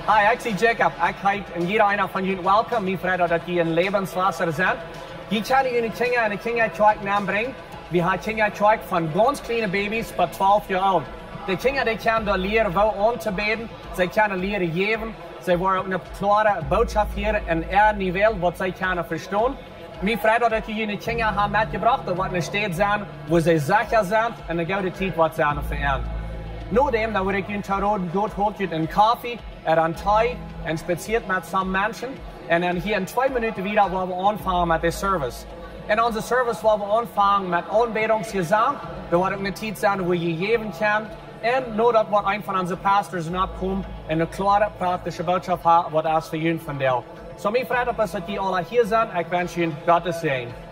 Hi, ik zie Jacob. Ik heet en jeder einer van jullie welkom. Mijn vrienden dat die een levenswasser zijn. Die kunnen jullie kinderen en de kindertjeuk nambrengen. We hebben kindertjeuk van ganz kleine baby's tot 12 jaar oud. De kinderen die kunnen daar leren wel aan te beden. Ze kunnen leren geven. Ze worden ook een klare boodschap hier en niveau wat zij kunnen verstaan. Mijn vrienden dat jullie kinderen hebben metgebracht. Dat wordt een stad zijn waar ze zeker zijn en de goede tijd wat zijn veranderen. Nadem, dan word ik jullie terug goed hoort een koffie. Een thee en spaziert met samen mensen. En dan hier in 2 minuten wieder, waar we aanvangen met de service. In onze service, waar we aanvangen met aanbedingsgezang, daar wordt ook een tijd zijn waar je geven kan. En nadat wordt een van onze pastors opkomt en een klare praktische boodschap heeft, wat als voor jullie vandaag. Zo, mijn vrienden, dat jullie alle hier zijn. Ik wens jullie Gottes zegen.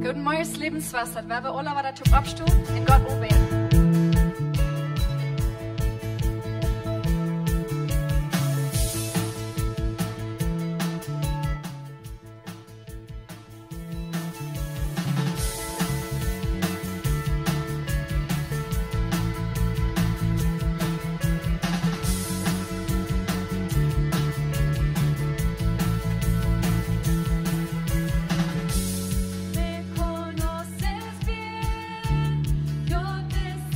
Guten Morgen, Lebenswasser. Wir haben alle wieder zum Abstuhl in Gott oben. Me conoces bien, yo te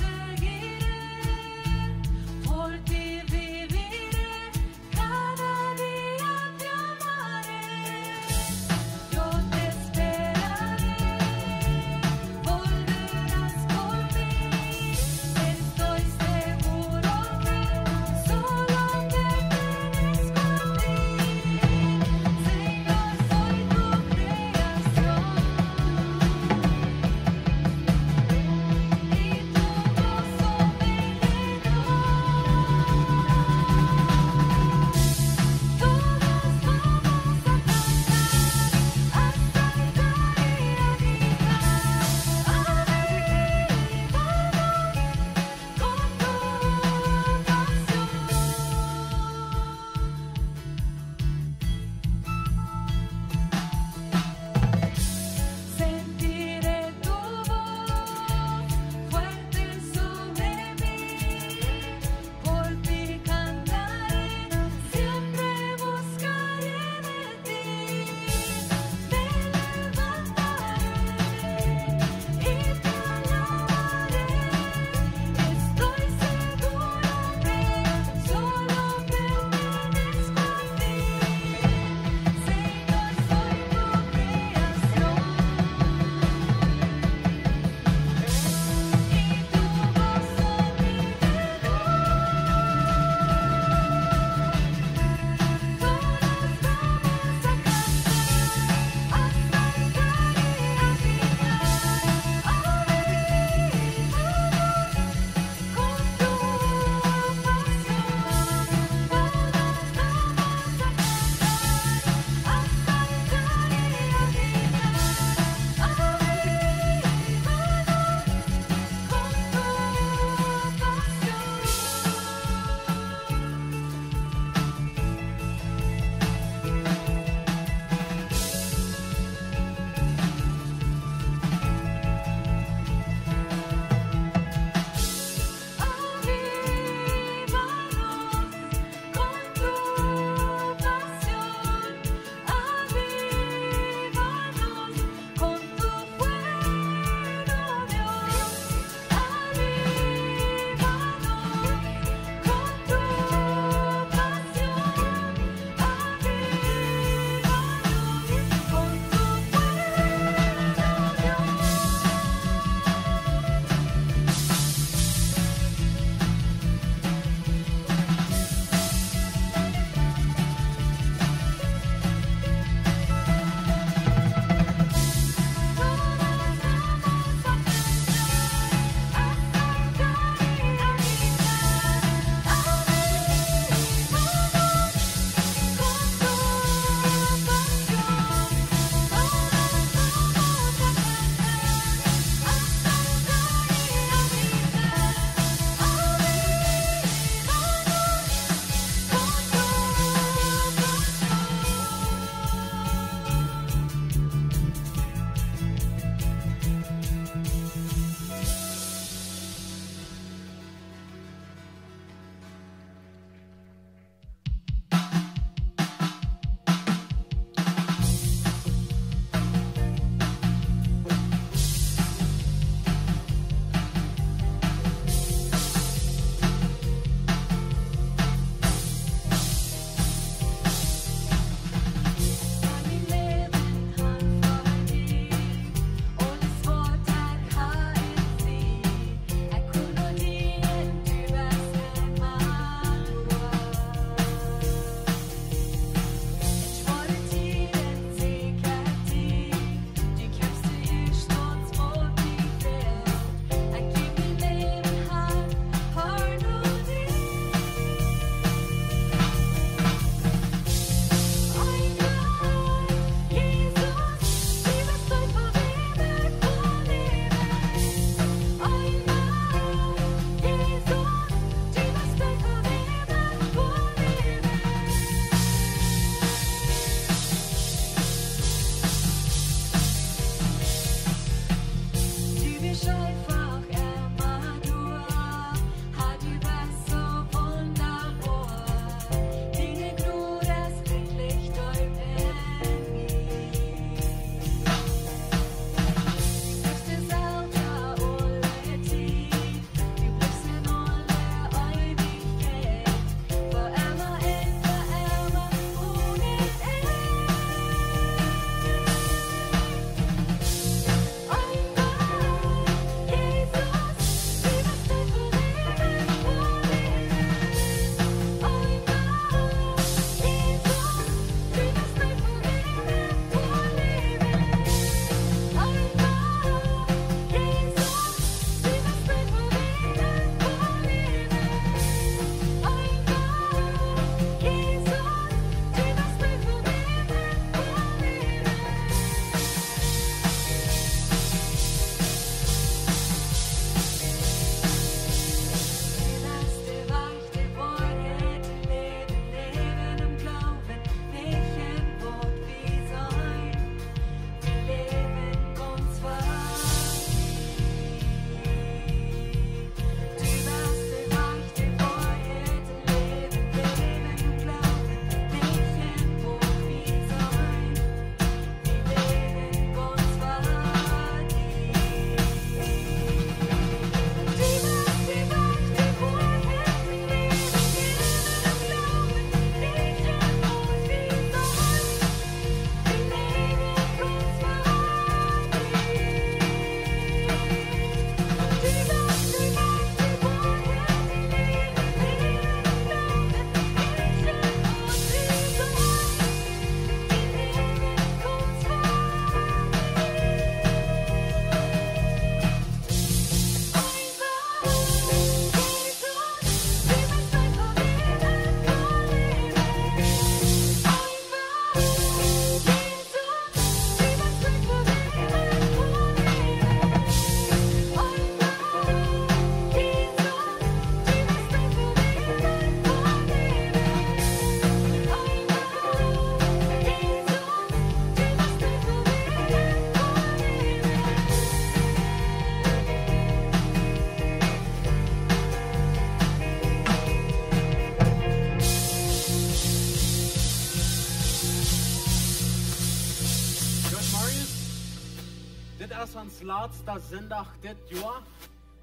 Dit is ons laatste Sondag dit jaar.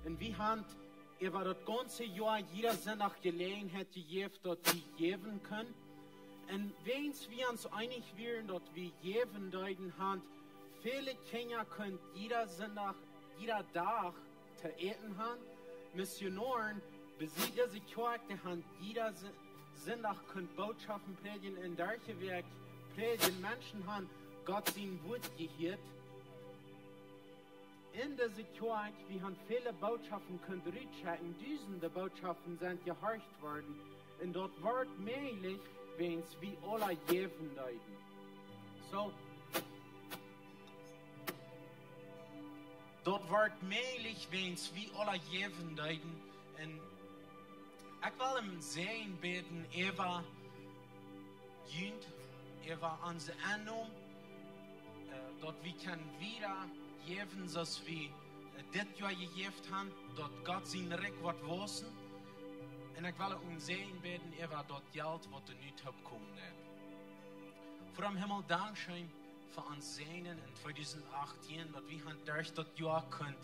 En wir haben über das ganze Jahr jeder Sonntag Gelegenheit gegeben, dass wir geben können. Und wenn wir uns einig wären, dass wir geben deuten haben, viele Kinder können jeder Sonntag, jeder Tag zu essen haben. Missionaren besiegen diese Kirche, die haben jeder Sonntag können Botschaften predigen, in solche Werk predigen. Menschen haben Gott sein Wort gehört. In dieser Kirche, wir haben viele Botschaften können durchchecken, Dutzende Botschaften sind gehorcht worden. Und dort wird möglich, wenn wir alle geben deuten. So, dort wird möglich, wenn wir alle geben deuten. Und ich will ihm sehen, beten, Eva, Jünd, Eva, unsere Annahme, dort wir können wieder geben, dass wir das Jahr gegeben haben, dort Gott sein Recht wird wissen. Und ich will uns sehen, beten, Eva, dort Geld, was du nicht bekommen hast. Vor dem Himmel, Dankeschön für uns Sehnen in 2018, dass wir durch das Jahr können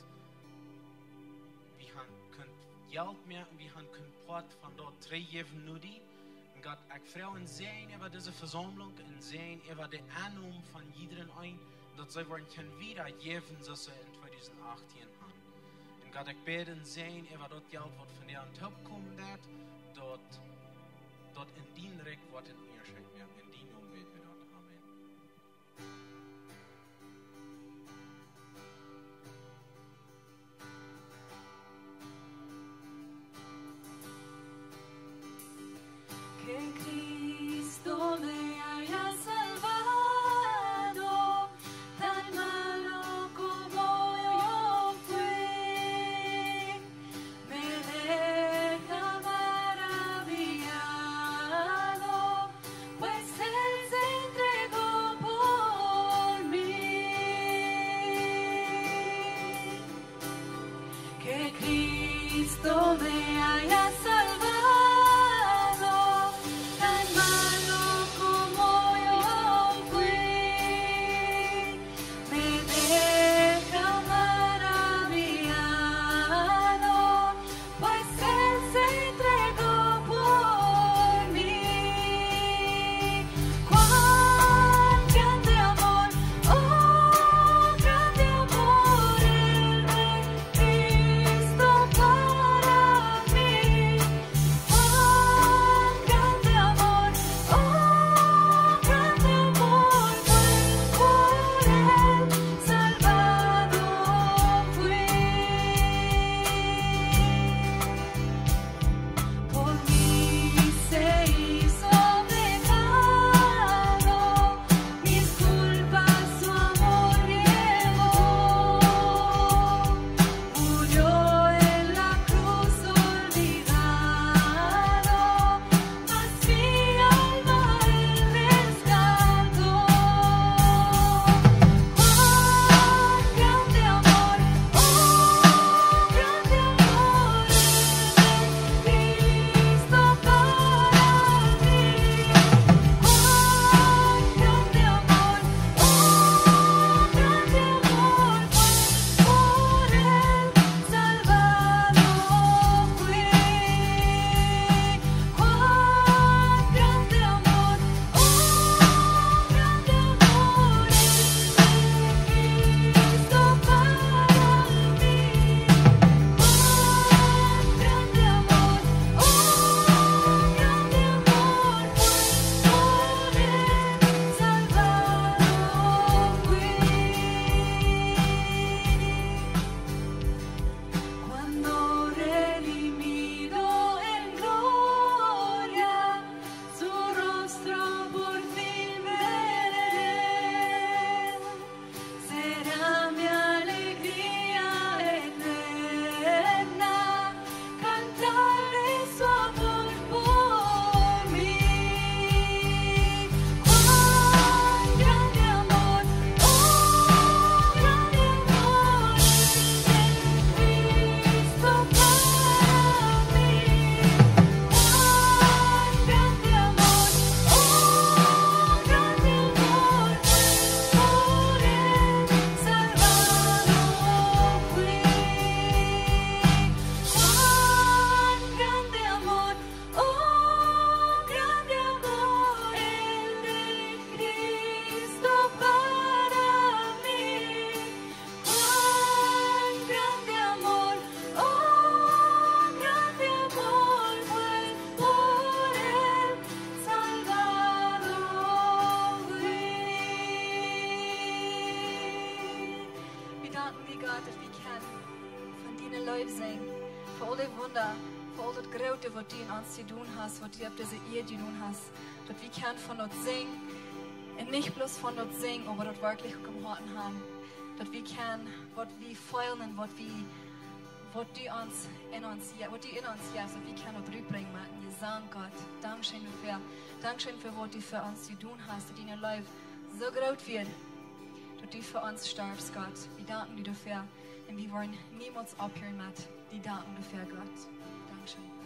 Geld merken, wir können Port von dort 3 geben, nur die. Und Gott, ich freue uns sehen über diese Versammlung und sehen über die Annahme von jedem ein, dass sie wollen wieder geben, was sie in 2018 haben. Und Gott, ich bete und sehen über das Geld, was von dir an Top kommen wird, dort in den Recht, was in ihr schenkt mir. In die Namen beten wir dort. Amen. Que Cristo me haya salvado, tan malo como yo fui, me deja maravillado, pues danken dir, Gott, dass wir können von deinen Leuten singen. Für alle Wunder, für all das Große, was du in uns zu tun hast, was du auf dieser Erde zu tun hast. Dass wir können von dort singen. Und nicht bloß von dort singen, aber dort wirklich gehalten haben. Dass wir können, was wir feiern und was du in uns gibst, dass wir können dort rüberbringen. Wir sagen, Gott, Dankeschön dafür. Dankeschön für was du für uns zu tun hast, dass dein Leben so groß wird, dass du für uns stirbst, Gott. Wir danken dir dafür. Und wir wollen niemals abhören mit. Die danken dafür, Gott. Dankeschön.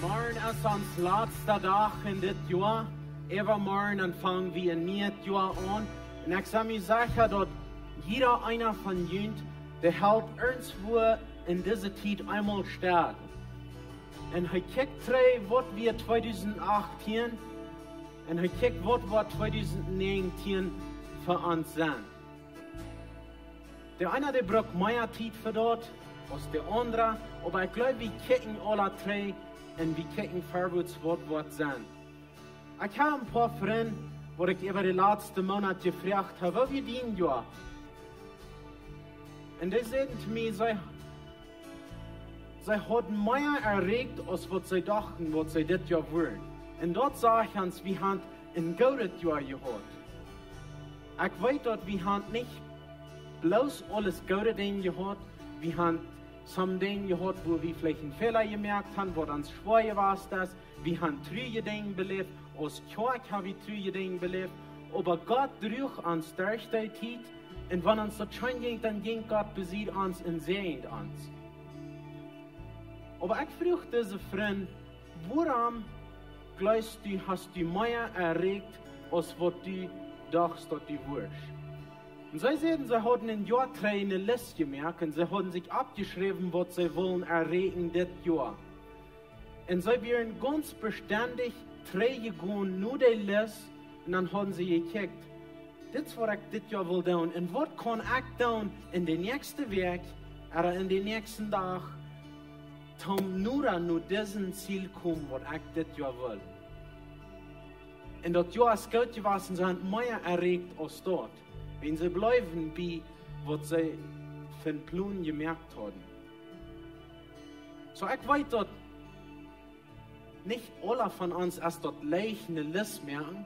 Morgen ist uns letzter Tag in dit Jahr. Morgen fangen wir ein neues Jahr an. Und ich sage mir sicher, dass jeder einer von uns, der hält irgendwo in dieser Zeit einmal sterben. Und er guckt, was wir 2018 und er guckt, was wir 2019 für uns sind. Der eine, der braucht mehr Zeit für dort, als der andere. Aber ich glaube, wir gucken alle drei und wir gucken vorwärts, was wir sind. Ich habe ein paar Freunde, wo ich über die letzten Monate gefragt habe, wie dienen Jahr? Und die sagten zu mir, sie hatten mehr erregt, als was sie dachten, was sie das Jahr wollen. Und dort sage ich uns, wir haben ein gutes Jahr gehabt. Ich weiß, dass wir haben nicht bloß alles gute Dinge gehabt, wir haben some Dinge gehabt, wo wir vielleicht einen Fehler gemerkt haben, wo uns schwer war das. Wir haben trüge Dinge belebt, als Kirche haben wir trüge Dinge belebt, aber Gott trug uns durch die Zeit, und wenn uns das schon ging, dann ging Gott besiegt uns und sehnt uns. Aber ich frage diese Freunde, warum glaubst du, hast du mehr erregt, als was du dachtest, dass du wirst? Und sie sehen, sie hatten in Jahr 3 eine Liste gemerkt und sie hatten sich abgeschrieben, was sie wollen erregen das Jahr. Und sie waren ganz beständig 3 gegangen, nur die Liste, und dann haben sie gekickt, das ist, was ich das Jahr will tun. Und was kann ich tun in den nächsten Weg oder in den nächsten Tag, um nur diesen Ziel kommen, was ich das Jahr will. Und das Jahr ist gut gewesen, sie haben mehr erregt als dort. Wenn sie bleiben, wie was sie für einen Plan gemerkt haben. So, ich weiß, dass nicht alle von uns erst dort leicht eine Liste merken.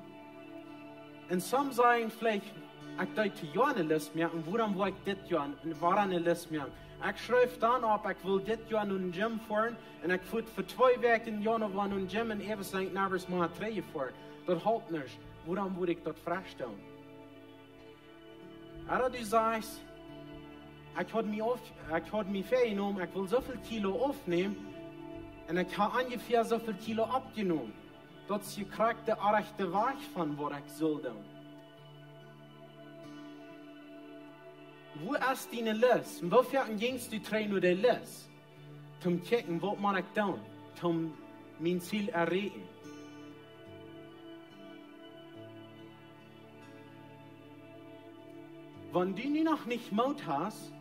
Und some sagen vielleicht, ich sollte ja eine Liste merken, warum will ich das Jahr eine Liste merken? Ich schreibe dann ab, ich will das Jahr nun Gym fahren und ich fahre für 2 Wochen im Jahr noch nun Gym und eben sagen, nachher mal 3 fahren. Das hält nicht. Warum würde ich das feststellen? Aber du sagst, ich habe mich vorgenommen, ich will so viel Kilo aufnehmen und ich habe ungefähr so viel Kilo abgenommen. Das ist gekriegt der rechte Weg von, was ich soll tun. Wo ist deine Liste? Wofür gingst du nur die Liste? Zum gucken, was muss ich tun? Zum mein Ziel erreichen. Wenn du noch nicht Mut hast,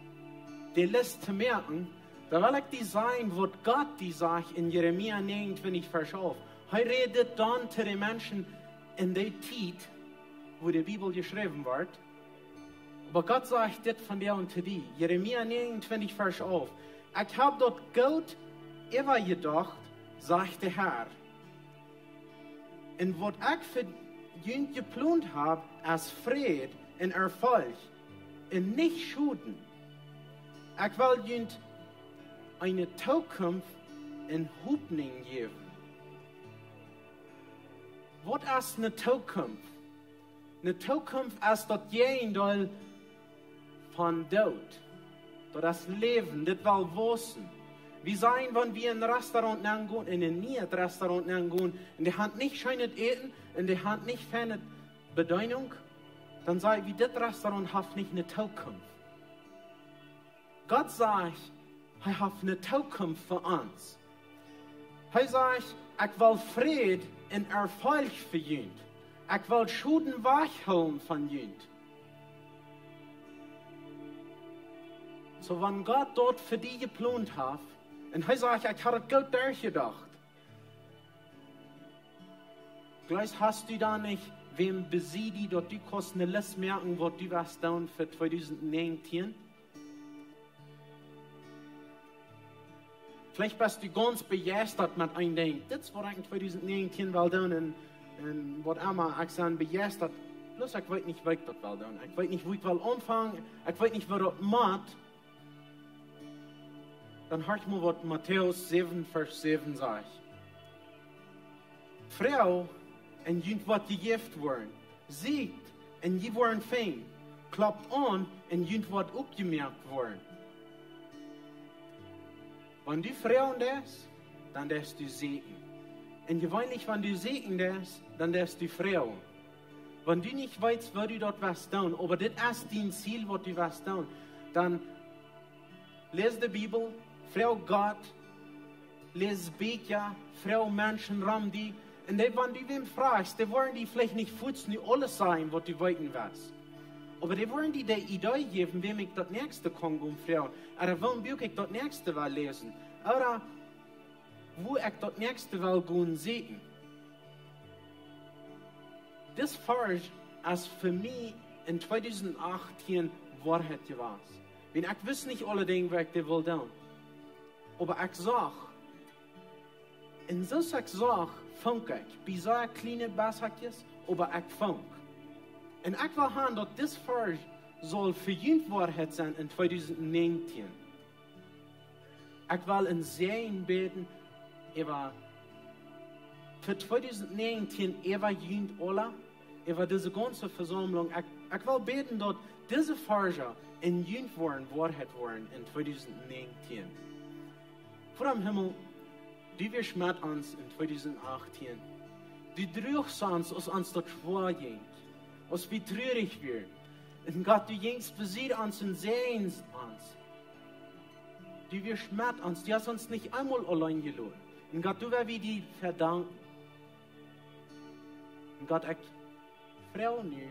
die Liste zu merken, dann will ich dir sagen, was Gott dir sagt in Jeremia 29, Vers 11. Er redet dann zu den Menschen in der Zeit, wo die Bibel geschrieben wird. Aber Gott sagt das von dir und zu dir. Jeremia 29, Vers 11. Ich habe dort Gott immer gedacht, sagt der Herr. Und was ich für ihn geplant habe, als Fried und Erfolg, und nicht Schulden. Ich will ihnen eine Zukunft in Hoffnung geben. Was ist eine Zukunft? Eine Zukunft ist das Jenseits von Tod. Das Leben, das will wissen. Wir sagen, wenn wir in ein Restaurant gehen, in ein neues Restaurant gehen, und die haben nicht schönes Eten, und die haben nicht ferne Bedeutung, dann sagen wir, das Restaurant hat nicht eine Zukunft. Gott sagt, er hat eine Zukunft für uns. Er sagt, ich will Frieden und Erfolg für ihn. Ich will Schulden wegholen von ihm. So, wenn Gott dort für dich geplant hat, und er sagt, ich habe das gut durchgedacht, gleich hast du da nicht, wem besiegt die, dort du kannst eine Liste merken, was du was tun für 2019. Vielleicht bist du ganz begeistert mit einem Ding. Das war eigentlich 2019 will tun und was immer ich sage, begeistert. Bloß ich weiß nicht, was ich das will tun. Ich weiß nicht, wo ich will anfangen. Ich weiß nicht, was das macht. Dann hört mal, was Matthäus 7, Vers 7 sagt. Frau, und jünt wat gegift worden, siegt, und je worden fijn, klappt an, und jünt wat opgemerkt worden. Wenn die Frau das, dann darfst du segnen. Und gewöhnlich, wenn du segnen darfst, dann darfst du fragen. Wenn du nicht weißt, wo du dort was tun, aber das ist dein Ziel, was du was tun, dann lese die Bibel, frau Gott, lese Bücher, frau Menschen rum, die, und wenn du wem fragst, die wollen die vielleicht nicht futzen, alles sein, was du weiten willst. Aber die wollen die Idee geben, wem ich das nächste kann fragen. Oder warum will ich das nächste will lesen. Oder wo ich das nächste will gehen sehen. Das war als für mich in 2018 Wahrheit gewesen. Wenn ich wüsste nicht alle Dinge, was ich will tun. Aber ich sag, in so ich sag, funk ich. Bei so kleinen Basakjes, aber ich funk. Und ich will haben, dass das Vers soll verjüngt Wahrheit sein in 2019. Ich will in Serien beten, für 2019, jünt alle, diese ganze Versammlung. Ich will beten, dass diese Verse in jünt Wahrheit waren in 2019. Vor dem Himmel, du wirst mit uns in 2018. Du drückst uns, als uns das schwer ging. Als wir traurig werden. Und Gott, du gingst besiegt uns und sehnst uns. Du wirst mit uns. Du hast uns nicht einmal allein gelassen. Und Gott, du wirst dir verdanken. Und Gott, ich freue mich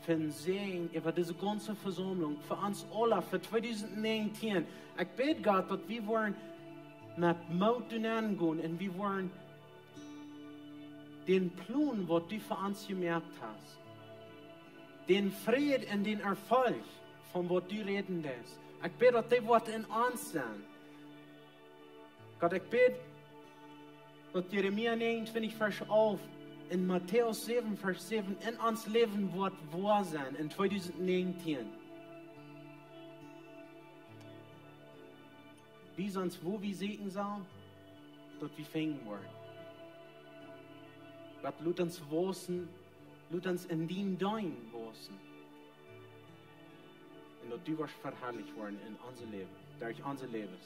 für den Segen über diese ganze Versammlung, für uns alle, für 2019. Ich bete Gott, dass wir wollen mit Mut gehen und wir wollen den Plan, was du für uns gemerkt hast, den Frieden und den Erfolg, von was du reden lässt. Ich bete, dass die Worte in uns sind. Gott, ich bete, dass Jeremia 29, Vers 11 in Matthäus 7, Vers 7 in uns Leben wird wahr sein in 2019. Wie sonst, wo wir sehen sollen, dort wir fängen wollen. Gott, lut uns wissen, lut uns in den Dein wissen. Und dort du wirst verherrlicht worden in unser Leben, durch unser Leben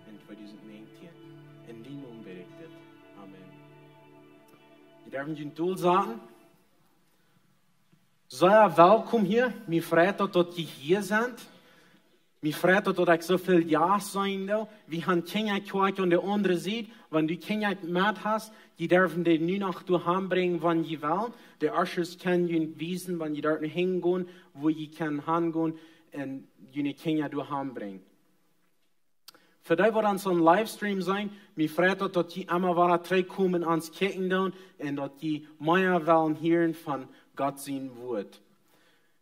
in 2019. In die Namen berichtet. Amen. Wir dürfen den Tool sagen. Sei willkommen hier. Mir freut mich, dass die hier sind. Mir freut mich, dass ich so viel Ja sein darf. Wir haben Kinder gehört und der andere sieht, wenn du Kinder mit hast, die dürfen die nur noch daheim bringen, wenn sie wollen. Die Ushers können ihnen wissen, wenn sie dort hingehen, wo sie können hingehen und ihre Kinder daheim bringen. Für die wird uns ein Livestream sein. Mir freut mich, dass die immer wieder zurückkommen ans Kicken und dass die mehr wollen hören von Gott sein Wort.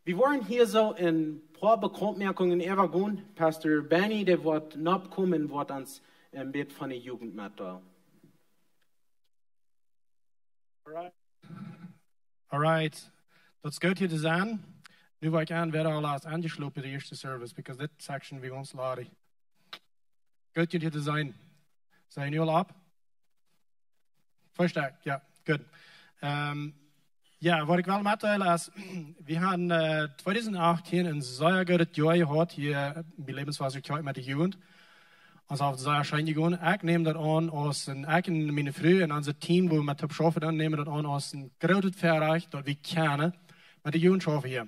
Wir wollen hier so ein paar Bekanntmerkungen übergehen. Pastor Benny, der wird nachkommen und wird uns ein bisschen von der Jugend mitteilen. Alright. Das geht hier zu sein. Nu wil ik aan werden al als aangesloten de eerste service, because that section we ons laden. Goed hier te zijn. Zijn jullie al op? Versterkt, ja, goed. Ja, wat ik wel mitteilen is, we hebben 2018 een zeer goed jaar gehad hier bij Lebenswasserkirche met de jugend. Ons heeft zeer schijn gegaan. Ik neem dat aan als ik en mijn vrouw en onze team, waar we met hebben schaffen, nemen dat aan als een groot verrecht dat we kennen met de jugend schaffen hier.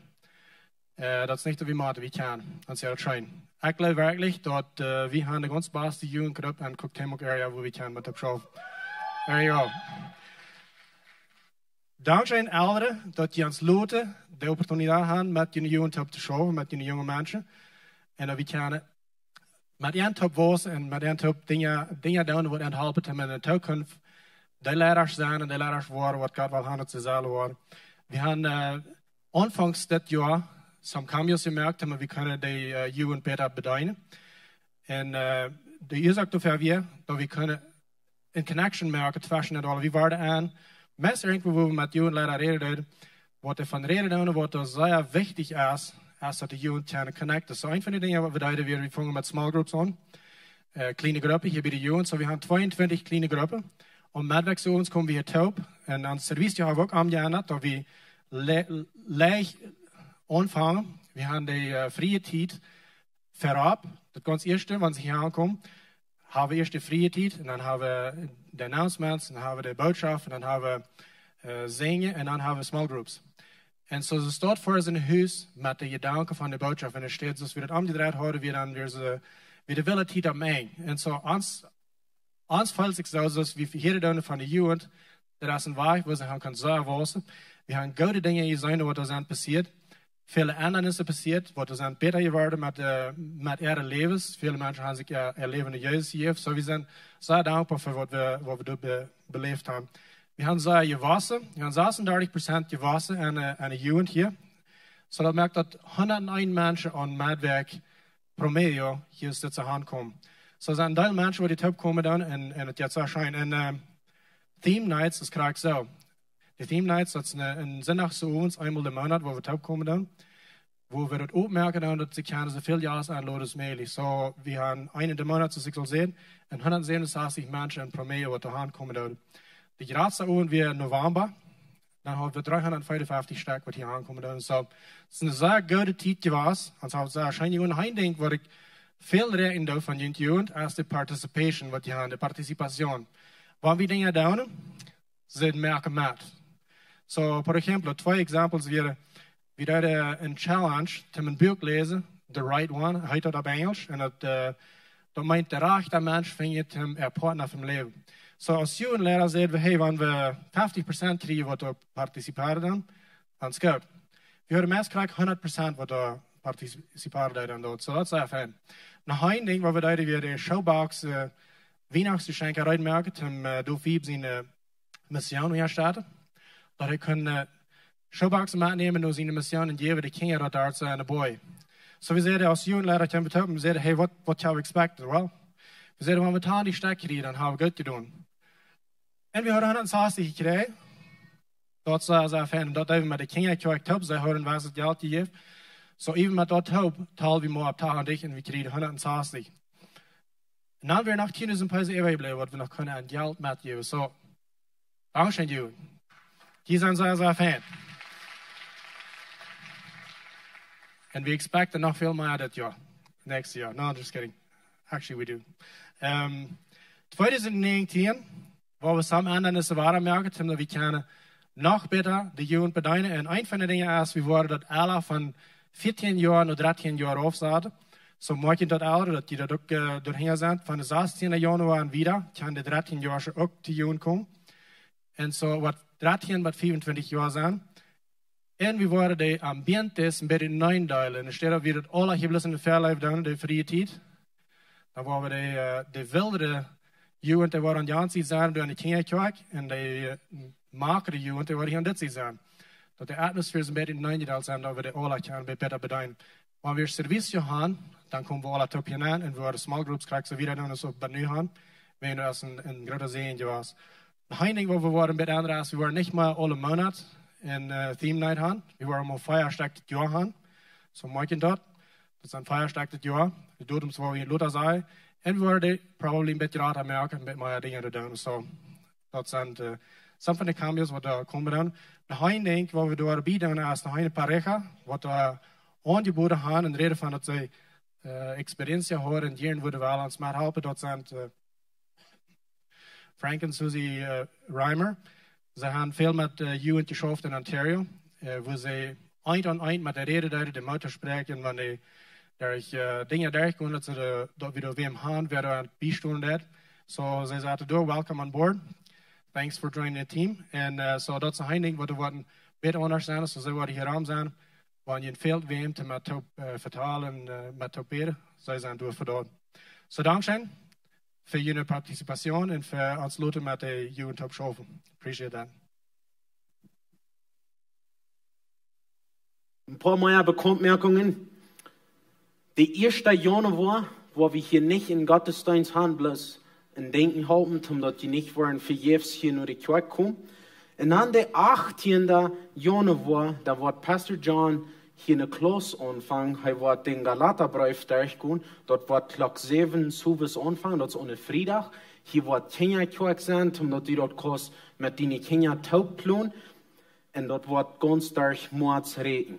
Dat is niet dat we maken, we kennen. Dat is heel schijn. Ik geloof werkelijk dat we hebben de ganz beste jugendgroep en Cooktemok area, waar we kennen met hebben schaffen. There you go. Dankzij een ouderen dat die ons laten de opportuniteit hebben met die jugend te schaffen, met die jonge mensen. En dat we kennen met een top was en met een top dingen doen wat helpen hem in de toekomst. De leiders zijn en de leiders worden wat God wil hebben te zullen worden. We hebben aanvangs dit jaar some cameo's gemerkt, maar we kunnen de jugend beter bedienen. En de oorzaak daarvoor weer dat we kunnen een connection maken tussen het alle. We worden aan met irgendwo, wo we met jugendleider reden, wat er van reden doen, wat er zeer wichtig is dat de jugend kunnen connecten. So een van de dingen wat we deden weer, we vangen met small groups aan. Kleine groepen hier bij de jugend. So we hebben 22 kleine groepen. Om metweg zu ons komen we hier top. En dan service hebben we ook aangeënderd, dat we leeg aanvangen. We hebben de vrije tijd voorop. Dat ganz eerste, wanneer ze hier aankomen, haben wir erst die freie Zeit, und dann haben wir die Announcements, dann haben wir die Botschaft, und dann haben wir Singen, und dann haben wir Small Groups. En zo staat voor ons in het huis met de gedanken van de boodschap. En er staat dus weer het omgedraaid houden, weer dan weer de willen tijd op mij. En zo ons valt zich zo, zoals we hier doen van de jeugd, dat is een weg waar ze gaan kunnen zeggen, we gaan goede dingen gezien wat er zijn passiert. Viele anderen is er passiert, wat er zijn beter geworden met ihre levens. Viele mensen gaan zich ihr Leben in Jezus gegeven. So we zijn zeer dankbaar voor wat we dort beleefd hebben. We gaan zeer gewassen. We gaan 36% gewassen aan de jeugd hier. So dat merkt dat 101 mensen aan maatwerk promedio hier zitten aankomen. So zijn deel mensen die top komen dan en het jetzt erscheint. En Theme Nights is krijg zo. De Theme Nights, dat is een zondagsavond, eenmaal de maand, waar we top komen dan. Wo wir das opmerken dan dat ze kunnen zoveel jaar aanloden als mogelijk. So, we gaan een in de maand, zoals ik zal zien, en 167 mensen in promedio wat er aankomen dan. De grootste avond weer november. Dan hebben we 355 sterk wat hier aankomen dan. So, het is een zeer goede tijd geweest. En zo zou waarschijnlijk een eindelijk wat ik veel rekenen doe van je jeugd als de participation wat je aan de participatie. Wat we dingen doen, ze merken met. So, por ejemplo, 2 exempels weer. We deden een challenge, om een boek lezen, The Right One, heet dat op Engels. En dat meint de rechte mens vindt hem partner van leven. So, als jugendleraar zeiden we, hey, wanneer we 50% krijgen wat we participeren dan is goed. We hebben meest krijgen 100% wat we participeren dan. So, dat is heel fijn. Nog een ding, waar we deden weer de showbox Weihnachtsgeschenke reinmerken, om door zijn mission herstarten. Dat ik kan showboxen metnemen door zijn mission en geven de kinderen daar zijn de boy. So, we zeiden als jugendleraar, we zeiden, hey, wat zou je expecten? Well, we zeiden, wanneer we die sterk krijgen, dan hebben we goed gedaan. En we hadden 160 gekregen. Dat is heel fijn. Dat even met de kinderen kwijt op. Zij hadden was het geld gegeven. So even met dat hulp talen we maar op taal en dich en we kregen 160. En dan weer nog 10.000 pesos overgebleven, wat we nog kunnen aan geld metgeven. So, dankzij jullie. Die zijn heel fijn. En we expecten nog veel meer dit jaar. Next year. No, I'm just kidding. Actually, we do. 2019, waar we samen anderen is waar merken, dat we kunnen nog beter de jeugd bedienen. En een van de dingen is, we worden dat alle van 14 jaar naar 13 jaar afzetten. Zo maak je dat ouder, dat die dat ook doorheen zijn. Van de 16 januari en weer, kan de 13 jaar ook te jeugd komen. En zo wat 13 wat 25 jaar zijn. En we worden de ambientes een beetje neindelen. En instead of we dat alle hebben in de verleef doen, de vrije tijd. Dan waren we de wilde jeugd, die waren aan Jansie zijn, door aan de kinderkerk. En de makere jeugd, die waren hier aan dit zijn. Dat de atmosfeer is een beetje neindelen zijn, dat we de alle kunnen beter bedienen. Wanneer we service gaan, dan komen we alle top hinein. En we worden small groups krijgen, zo weer dan zo bij nu gaan. We hebben als een grote zee was. De ding waar we waren een beetje anders, we waren niet meer alle maand in theme night gaan. We waren maar 5 sterk het jaar gaan. Zo maak je dat. Dat zijn 5 sterk het jaar. De doodums waar we in Luther zijn. En we worden probably een beetje raar merken, een beetje meer dingen te doen. So, dat zijn some van de cambios wat er komen dan. De ding waar we door bieden is de pareja, wat we aangeboden hebben en reden van dat ze experientie horen en die worden wel ons maar helpen. Dat zijn Frank en Susie Reimer. Ze hebben veel met jeugd geschaft in Ontario, waar ze eind aan eind met de reden uit de motor spreken, wanneer dingen dergelijke dat we door hem gaan, werden aan het bijstonden. So, ze zaten door, welcome on board. Thanks for joining the team. En so dat is een ding wat we worden beter onderstaan. So, ze worden hier aan zijn, wanneer je veel wem te met vertalen en met beden. Zij zijn door verdaan. So, dankzij voor jullie participatie en voor ons loten met de jeugd op school. Appreciate that. Ein paar mehr Bemerkungen. Die 1. Januar, wo wir hier nicht in Gottesdienst haben, bloß in Denken halten, omdat die nicht wollen für Jesus hier nur die Kirche kommen. Und dann der 18. Januar, da wird Pastor John hier eine Klasse anfangen. Er wird den Galaterbrief durchgehen. Dort wird Klock 7 Service anfangen, das ist ohne Freitag. Hier wird Kinderkirche sein, omdat die dort Klasse mit den Kindern taub planen. Und dort wird ganz durch Mords reden.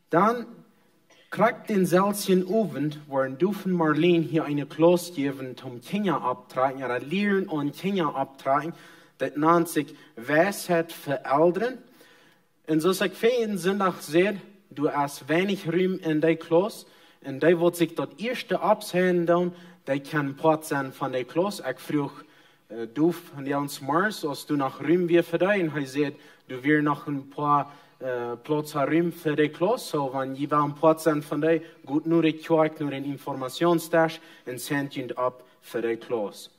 Dann Kriegt den selben Abend, waren du von Marlene hier eine Klasse geben, zum Kinder abtragen, oder Lehren und Kinder abtragen, das nennt sich Weisheit für Eltern. Und so ich jeden Sonntag sehe, du hast wenig Raum in der Klasse, und die wird sich das erste absehen, die kann Part sein von der Klasse. Ich frage, du von Jans Mars, als du nach Raum wir für dich, und er sagt, du wirst noch ein paar Platz Raum für die Klasse, so wenn je wel een Platz zijn van die, goed nur ik kijk nur een informationsdash en zendt je ab für die Klasse.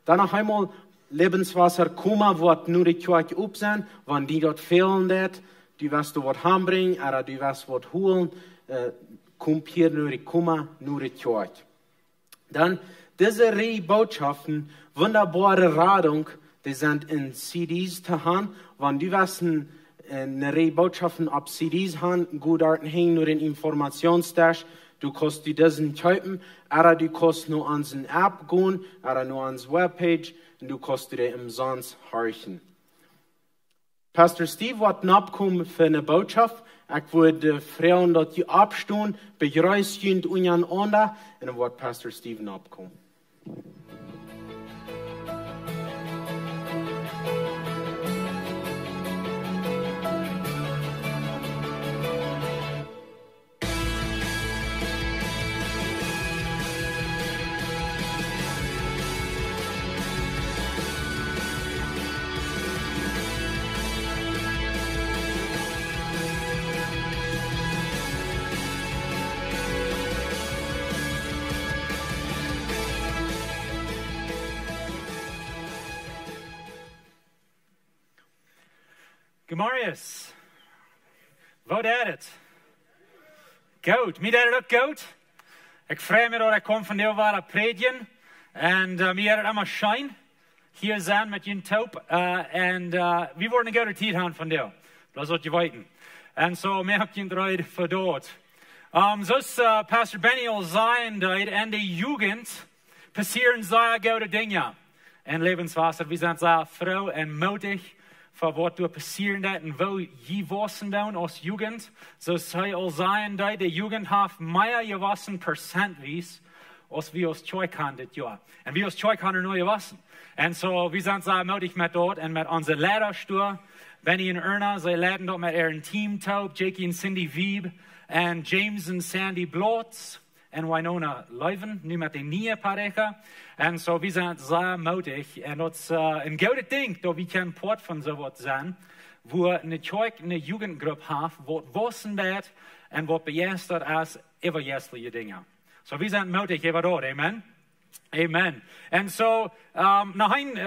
Dann noch einmal Lebenswasser kommen, wat nur ik kijk op zijn, wenn die dort fehlen dat, du wirst du wat heembrengen, oder du wirst wat holen, kommt hier nur ik kommen, nur ik kijk. Dann diese Botschaften, wunderbare Radung, die sind in CDs zu haben, wenn du wirst eine Botschaften ab CDs haben, gut hin nur in Informationsdash, du kannst die diesen typen, oder du kannst nur an unsere App gehen, oder nur an unsere Webpage, und du kannst die umsonst horchen. Pastor Steve wird abkommen für eine Botschaft. Ich würde fragen, dass die abstehen, begrüßen und einander, und dann wird Pastor Steve abkommen. Marius, wat is het? Goed, mij deed het ook goed. Ik vrees me dat ik kom van deel waar predigen. En mij deed het allemaal schijn. Hier zijn met je taub. En we worden een goede tijd gaan van deel. Dat is wat je weten. En zo merk je het eruit voor dood. Zoals Pastor Benny al zei, en de jugend passieren zeer goede dingen. En levenswasser, we zijn zeer vrouw en moedig. Voor wat door passieren dat en wo je wassen dan als jugend. Zo zij al zijn dat de jugend heeft meer gewassen procentwijs als we als twee kan dit jaar. En we als twee kan er nooit wassen. En zo, we zijn zeer moedig met dat en met onze leiderstuur. Benny en Erna, zij leiden dat met een team taub, Jakey en Cindy Wieb en James en Sandy Blotz. En Winona Leuven, nu met de nieuwe pareja. En zo, we zijn zeer moedig. En dat is een goede ding, dat we kunnen poort van zo wat zijn. Waar een jugendgroep heeft, wat wassen dat en wat begeistert als everjestelijke dingen. Zo, we zijn moedig, even dat, amen. Amen. En zo, nog een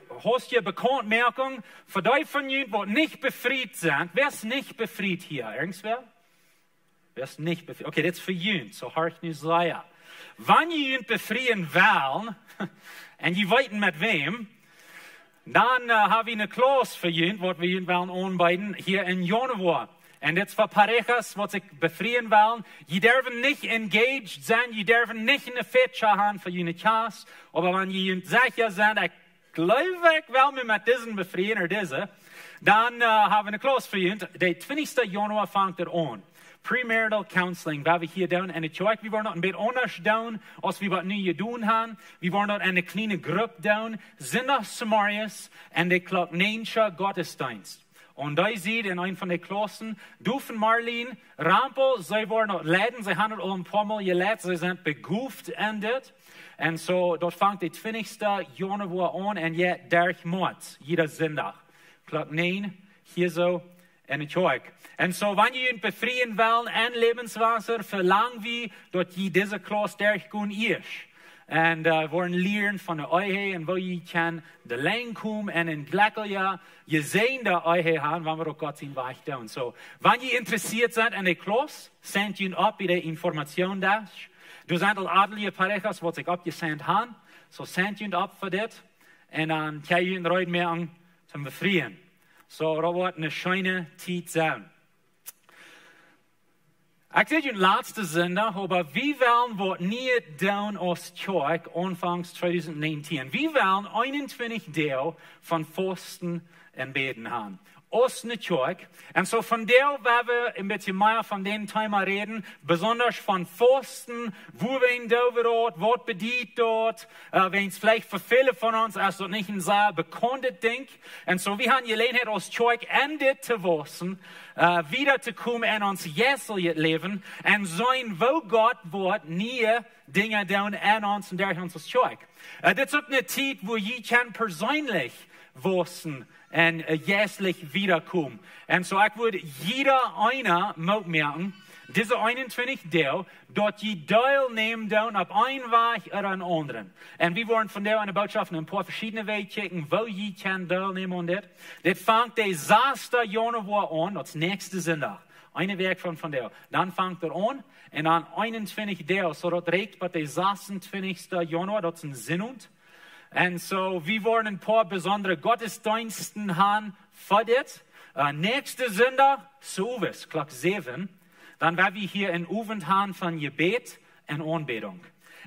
hoostje bekendmerking. Voor die van jullie wat niet bevrijd zijn. Wer is niet bevrijd hier? Irgendwer? Wer ist nicht befreit? Okay, das ist für jünt, so hört nicht sehr. Wenn ihr jünt befreien wollen, und ihr weiten mit wem, dann haben wir eine Klasse für jünt, was wir jünt wollen anbieten, hier in Januar. Und das für Parejas, was sich befreien wollen. Die dürfen nicht engaged sein, die dürfen nicht eine Feature haben für jünt Klasse, aber wenn ihr jünt sicher sind, ich glaube, ich will mich mit diesen befreien oder diese, dann haben wir eine Klasse für jünt. Der 20. Januar fängt an. Premarital counseling, waar we hier doen. En het joik, we worden een beetje anders doen, als we wat nu gedaan hebben. We worden in een kleine groep doen, zondag Samarias, en de klok 9 gottesdienst. En daar ziet in een van de klassen, du van Marlene, Rampel, zij worden leiden, zij hebben het al een paar maal geleid, zij zijn begoefd in dit. En zo, dat vangt de 20. Januar aan, en je 30 maart, jeder zondag. Klok 9, hier zo, in het joik. En zo, wanneer je bevrijen wil en levenswasser, verlangen we dat je deze klas durchgaan is. En worden leren van de eigen en waar je kan de lijn komen en in gelijke je zijn de eigen gaan, wanneer we ook God zien weg doen. Zo, wanneer je interesseert bent in de klas, zendt je op bij de informatie dash. Er zijn al adelige parejas wat zich opgezend hebben. Zo zendt je op voor dit. En dan kan je eruit meer aan te bevrijen. Zo, dat wordt een schöne tijd zijn. Ik zei je laatste zondag, maar we willen wat niet doen als kerk aanvangs 2019. We willen 21 deel van Fasten en Beten hebben. aus der Kirche. Und so von der werden wir ein bisschen mehr von dem Thema reden, besonders von Fasten, wo wir ihn dort, was bedient dort, wenn es vielleicht für viele von uns also nicht ein sehr bekanntes Ding. Und so wir haben Gelegenheit aus Kirche endet zu wissen, wieder zu kommen in uns jetziges Leben und sein, wo Gott wird nie Dinge tun in uns und durch unsere Kirche. Das ist auch eine Zeit, wo ich kann persönlich wissen und jährlich wiederkommen. Und so ich würde jeder einer merken, diese 21 Teil, dort je teilnehmen dann auf einen Weg oder einen anderen. Und wir wollen von der eine Botschaft ein paar verschiedene Wege checken, wo je kann teilnehmen und das. Das fängt der 6. Januar an, das nächste Sonntag. Eine Weg von der. Dann fängt an und dann 21 Teil, so das reicht bei der 26. Januar, das ist ein Sinnund. Und so, wir wollen ein paar besondere Gottesdiensten haben für das. Nächste Sonntag, Service, Klock 7. Dann werden wir hier in Uvent haben von Gebet und Anbetung.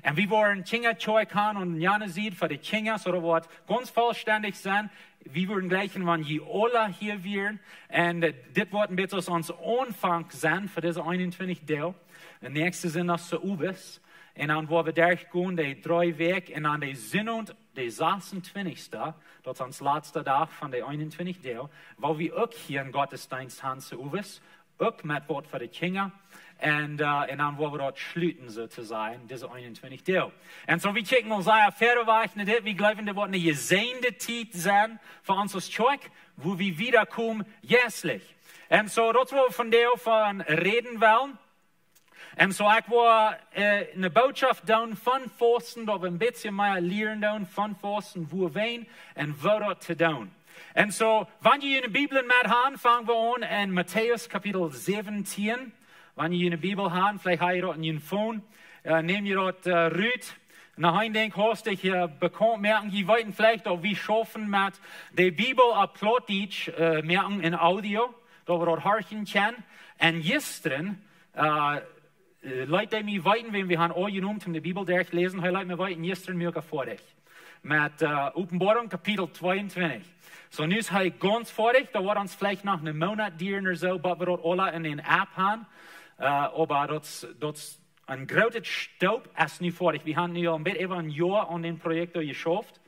Und wir wollen Kinderzeug haben und Jana sieht für die Kinder, so das wird ganz vollständig sein. Wir würden gleich, wenn die alle hier wären. Und das wird ein bisschen unser Anfang sein für diese 21 Teil. Nächste Sonntag, Service. Und dann wollen wir durchgehen, die 3 Wege, und dann die Sinnund, die 26. Das ist unser letzter Tag von der 21 Teil, wo wir auch hier einen Gottesdienst haben zu Uwes, auch mit Wort für die Kinder, und dann wollen wir dort schließen, sozusagen, diese 21 Teil. Und so, wir checken uns sehr verweichen, wir glauben, das wird eine gesegnete Zeit sein für uns als Kirche, wo wir wiederkommen, jährlich. Und so, das wollen wir von der von reden wollen. Und so, ich will eine Botschaft tun von Fasten, da wir ein bisschen mehr lernen von Fasten, wo wir und wo das zu tun. Und so, wenn ihr eine Bibel mit habt, fangen wir an in Matthäus Kapitel 17. Wenn ihr eine Bibel habt, vielleicht habt ihr dort in Phone, nehmt ihr dort Rüd. Nach einem Denk hast du hier bekannt merken, die wollten vielleicht auch wie schaffen mit der Bibel auf Plattdeutsch merken in Audio, da wir dort horchen können. Und gestern, Leute, die mir weiten, wenn wir haben alle genommen, um die Bibel durchlesen, Leute, mir weiten gestern mir vor dich. Mit Offenbarung Kapitel 22. So, nun ist ganz vor dich, da wird uns vielleicht noch einen Monat dienen oder so, aber wir dort alle in den App haben. Aber das ein großes Staub ist nicht vor dich. Wir haben nu ein bisschen über ein Jahr an dem Projekt geschafft.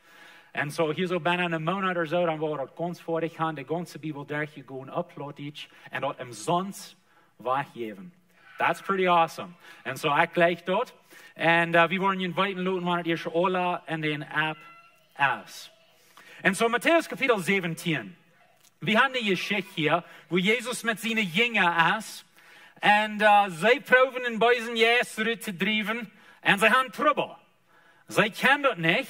Und so, hier so bei einem Monat oder so, dann wollen wir dort ganz vor dich haben, die ganze Bibel durchgehen, uploadig, und dort umsonst weggeben. That's pretty awesome. Und so, ich gleich dort. Und wir wollen ihn weiten lassen, wenn ihr schon alle in den App aus. Und so, Matthäus Kapitel 17. Wir haben die Geschichte hier, wo Jesus mit seinen Jüngern ist. Und sie proben den Bösen Jesus zurückzudrehen. Und sie haben Trouble. Sie kennen das nicht.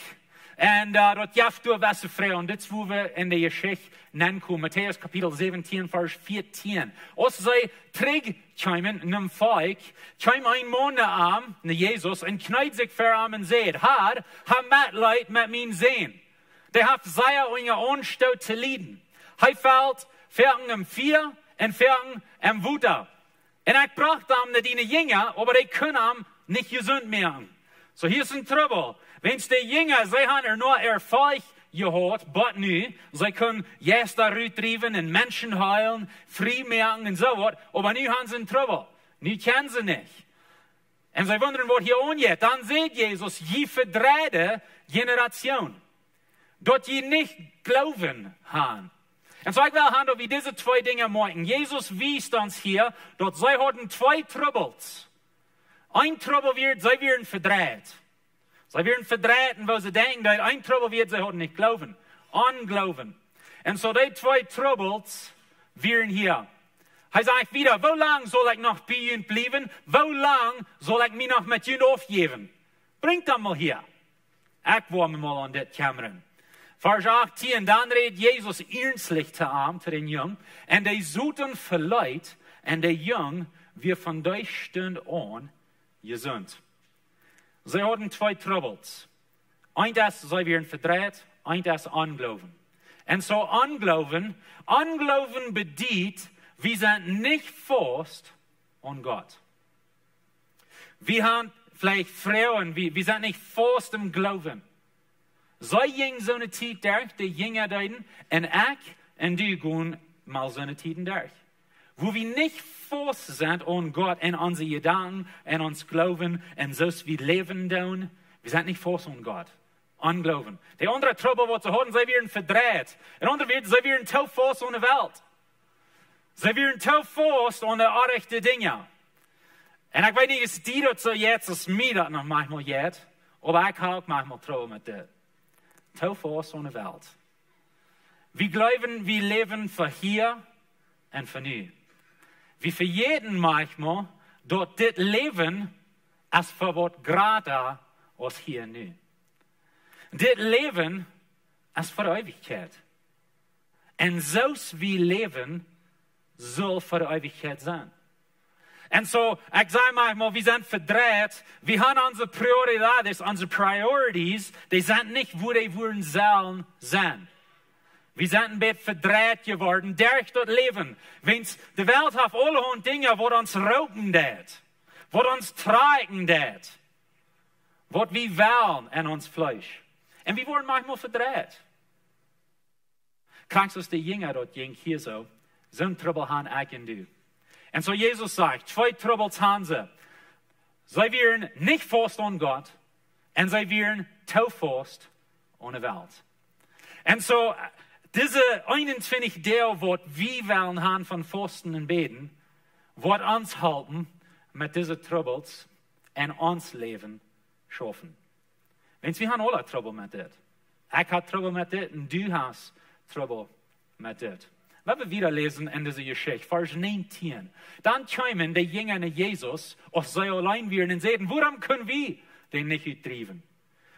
Und dort jaft du was frei. Und das, wo wir in der Geschichte nennen können. Matthäus Kapitel 17, Vers 14. Als sie zurückkommen in dem Volk, kam ein Mann an Jesus und kniet sich vor ihm und sagt, Herr, hab Mitleid mit mir sehen. Der hat sehr unter Anstalt zu leiden. Er fällt Fergen im Vier und Fergen im Wuter. Und ich brachte ihm die Jünger, aber die können ihm nicht gesund machen. So hier ist ein Trouble. Wenn es die Jünger, sie haben nur Erfolg gehört, aber nu, sie können jetzt da rübertreiben und Menschen heilen, frei machen und so was, aber nu haben sie ein Trouble. Nu kennen sie nicht. Und sie wundern, was hier angeht. Dann sieht Jesus, je verdrehte Generation. Dort je nicht glauben haben. Und so ich will haben, wie diese 2 Dinge machen. Jesus wies uns hier, dort sie hatten 2 Troubles. Ein Trouble wird, sie werden verdreht. Sie werden verdreht, wo sie denken, dass ein Trouble wird, sie hatten nicht glauben. Unglauben. Und so die 2 Troubles werden hier. Er sagt wieder, wo lang soll ich noch bei Ihnen bleiben? Wo lang soll ich mich noch mit Ihnen aufgeben? Bringt das mal hier. Ich will mir mal an das Kameran. Vers 18, dann redet Jesus ernstlich zu den Jungen, und die suchten verleiht, und die Jungen, wir von der Stunde an gesund. Sie hatten 2 Troubles. Eins ist, sie werden verdreht, eins ist Unglauben. Und so Unglauben bedeutet, wir sind nicht fest an Gott. Wir haben vielleicht Frauen, wir sind nicht fest im Glauben. Sie gingen so eine Zeit durch, die Jünger deuten, und ich und du gehen mal so eine Tiden durch. Wo wir nicht fest sind an Gott und unsere Gedanken und uns Glauben und so wie Leben tun. Wir sind nicht fest an Gott. An Glauben. Die andere Trouble, was sie haben, sie werden verdreht. Und andere wird, sie werden zu fest an der Welt. Sie werden zu fest an die rechten Dinge. Und ich weiß nicht, ist die das so jetzt, als mir das noch manchmal geht, aber ich habe auch manchmal Trouble mit das. Zu fest an der Welt. Wir glauben, wir leben für hier und für nu. Wir verjeden manchmal, dort das Leben als für was gerade aus hier und nu. Das Leben als für die Ewigkeit. Und so wie leben, soll für die Ewigkeit sein. Und so, ich sage manchmal, wir sind verdreht, wir haben unsere Prioritäten, unsere Priorities, die sind nicht, wo die wollen sollen sein. Wir sind ein bisschen verdreht geworden durch das Leben. Wenn die Welt hat alle Dinge, die uns rauben, die uns treiben, was wir wollen in uns Fleisch. Und wir wurden manchmal verdreht. Krank ist die Jünger dort ging hier so ein Trouble haben ich und du. Und so Jesus sagt, 2 Troubles haben sie. Sie werden nicht fest an Gott und sie werden zu fest an der Welt. Und so, diese 21 Dinge, was wir wollen haben von Fasten und Beten, wird uns helfen, mit diesen Troubles und uns Leben schaffen. Wenn wir haben alle Trouble mit das. Ich habe Trouble mit das und du hast Trouble mit das. Wenn wir wieder lesen in dieser Geschichte, Vers 19, dann kamen die Jünger nach Jesus, als sie allein waren und sagten, warum können wir den nicht uttreiben?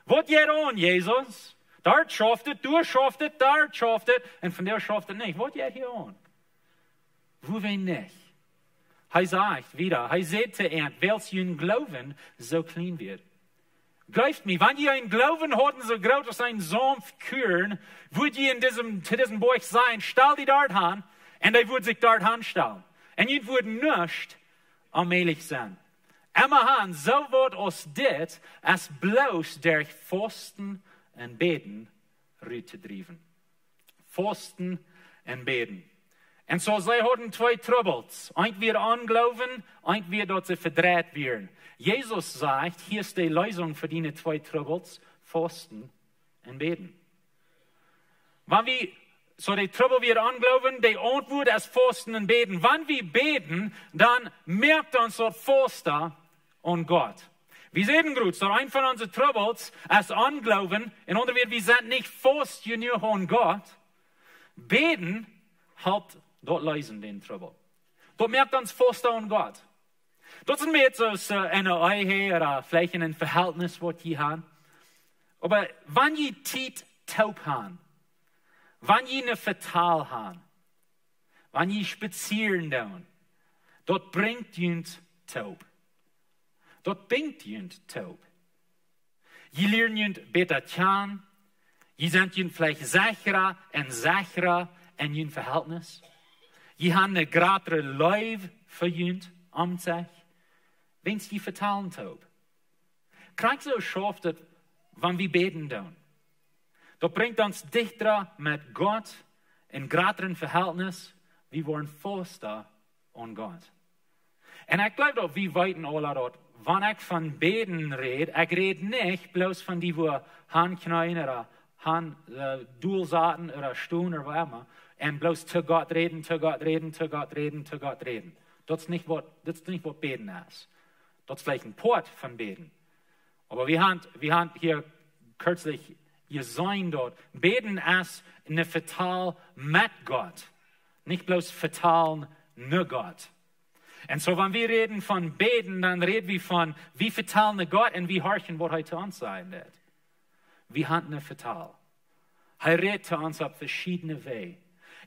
Was geht an, Jesus? Dort schafft es, du schafft es, dort schafft es, und von der schafft es nicht. Was geht hier an? Wo wir nicht? Er sagt wieder, er sagt zu ihnen, welches ihr Glauben so klein wird. Glaubt mir, wenn ihr einen Glauben hatten, so groß als ein Sanftkühn, würdet ihr zu diesem Buch sein, stell die dort an, und er würde sich dort anstellen. Und ihr würdet nicht allmählich sein. Immerhin, so wird aus dit, als bloß durch Fasten und Beten rüttetrieben. Fasten und Beten. Und so, sie hatten 2 Troubles. Ein wird anglauben, ein wird dort sie verdreht werden. Jesus sagt, hier ist die Lösung für die 2 Troubles, Fasten und Beten. Wenn wir, so die Trouble wird anglauben, die Antwort ist Fasten und Beten. Wenn wir beten, dann merkt uns dort Fasten und Gott. Wir sehen gut, so ein von unseren Troubles ist anglauben, in anderen Worten, wir sind nicht fast genug an Gott. Beten helpt dort lösen den Trouble. Dort merkt uns Fasten an Gott. Das sind wir jetzt aus einer Ehe oder vielleicht in einem Verhältnis, was die haben. Aber wenn ihr Zeit taub haben, wenn ihr eine Fatal haben, wenn ihr spazieren tun, dort bringt ihr taub. Dort bringt ihr taub. Ihr lernt ihr besser kennen, ihr seid ihr vielleicht sicherer in ihr Verhältnis. Ihr habt eine größere Liebe für ihr am sich. Wenn sie vertalen taub. Krank so schafft es, wenn wir beten tun. Das bringt uns dichter mit Gott in größeren Verhältnis. Wir wollen faster an Gott. Und ich glaube doch, wir weiten alle dort. Wenn ich von Beten rede, ich rede nicht bloß von die, wo Handknien oder Dualsaten oder Stuhlen oder was immer, und bloß zu Gott reden. Das ist nicht, was Beten ist. Das ist vielleicht ein Port von Beten. Aber wir haben hier kürzlich gesehen dort. Beten ist eine Fatal mit Gott. Nicht bloß Fatalen nur Gott. Und so, wenn wir reden von Beten, dann reden wir von, wie vertalen Gott und wie horchen, was er zu uns sagen wird. Wir haben eine Fatal. Er redet zu uns auf verschiedene Wege.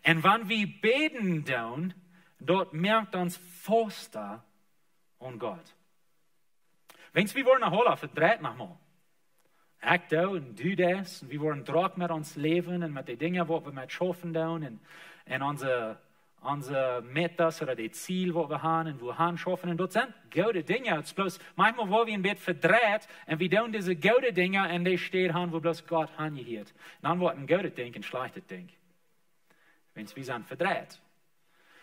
Und wenn wir beten tun, dort merkt uns Faster an Gott. Wenn wir wollen nach Hause, verdreht nochmal. Ich da und du das. Und wir wollen Druck mit uns leben und mit den Dingen, die wir mit schaffen tun und unsere Metas oder die Ziele, die wir haben und wo wir haben schaffen. Und dort sind gute Dinge. Es ist bloß, manchmal wollen wir ein bisschen verdreht und wir tun diese gute Dinge und die stehen haben, wo bloß Gott angehört. Dann wird ein gutes Ding ein schlechtes Ding. Wenn wir sind verdreht.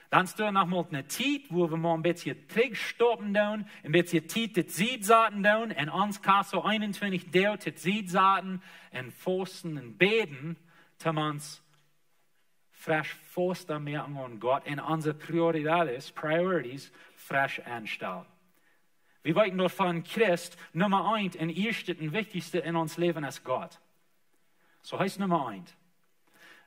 Dann ist da nochmal eine Zeit, wo wir mal ein bisschen zurückstoppen tun, ein bisschen Zeit das Seedsaten tun, und uns kann so 21 Tage das Seedsaten und Fasten und Beten, dass wir uns frisch Fasten merken an Gott und unsere Priorities frisch anstellen. Wir wollten doch von Christ Nummer 1 und erste und wichtigste in uns Leben ist Gott. So heißt Nummer 1.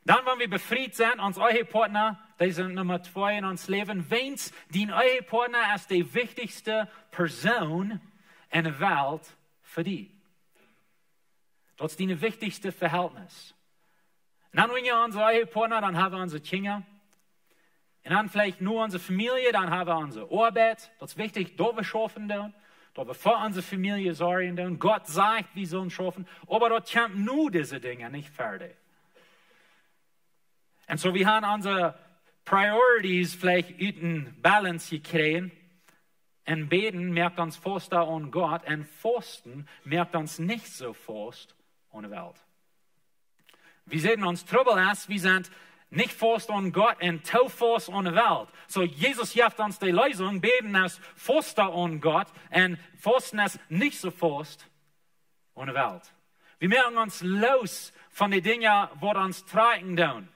Dann, wenn wir befreit sind, uns Ehepartner, die sind Nummer 2 in uns Leben. Wenn's dein Ehepartner ist die wichtigste Person in der Welt für dich. Das ist dein wichtigste Verhältnis. Und dann, wenn wir unsere Ehepartner, dann haben wir unsere Kinder. Und dann vielleicht nur unsere Familie, dann haben wir unsere Arbeit. Das ist wichtig, da wir schaffen tun. Da wir für unsere Familie sorgen tun. Gott sagt, wir sollen schaffen. Aber dort kommt nur diese Dinge nicht fertig. Und so, wir haben unsere Priorities vielleicht in Balance gekriegt. Und Beten merkt uns Fasten an Gott. Und Fasten merkt uns nicht so fast an der Welt. Wir sehen uns Trouble erst, wir sind nicht fast an Gott und taufast an der Welt. So, Jesus gibt uns die Lösung. Beten ist Fasten an Gott. Und Fasten ist nicht so fast an der Welt. Wir merken uns los von den Dingen, die uns tragen tun.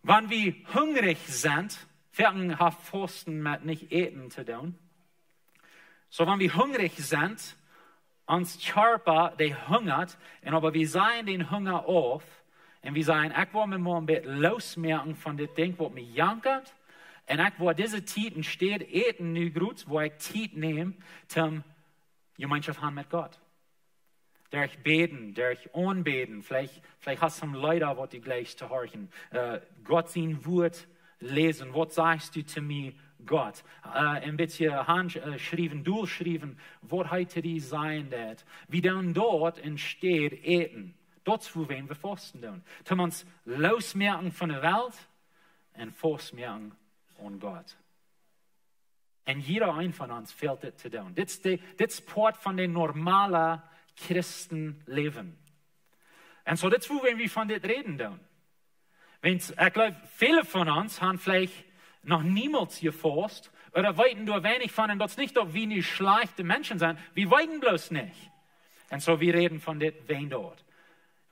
Wenn wir hungrig sind, hat Fasten mit nicht eten zu tun. So, wenn wir hungrig sind, uns Körper, der hungert, und aber wir sehen den Hunger auf, und wir sagen, ich will mir mal ein bisschen losmerken von dem Ding, was mich jankert, und ich will diese Zeit entsteht, eten nu gut, wo ich Zeit nehme, zum Gemeinschaft haben mit Gott. Durch beten, durch anbeten, vielleicht hast du Leute, was die gleich zu horchen. Gott sein Wort lesen, was sagst du zu mir, Gott? Ein bisschen handschrieben, durchschrieben, was heute die sein wird. Wie dann dort entsteht eten. Dort, wo wir fasten tun. Tun wir uns losmerken von der Welt und fasten an Gott. Und jeder ein von uns fehlt das zu tun. Das ist Part von dem normalen Christenleben. Und so, das ist, wo wir von das reden tun. Ich glaube, viele von uns haben vielleicht noch niemals gefasst oder weiten nur wenig von, und das nicht, ob wir nicht schlechte Menschen sind, wir weiten bloß nicht. Und so, wir reden von das, wen dort.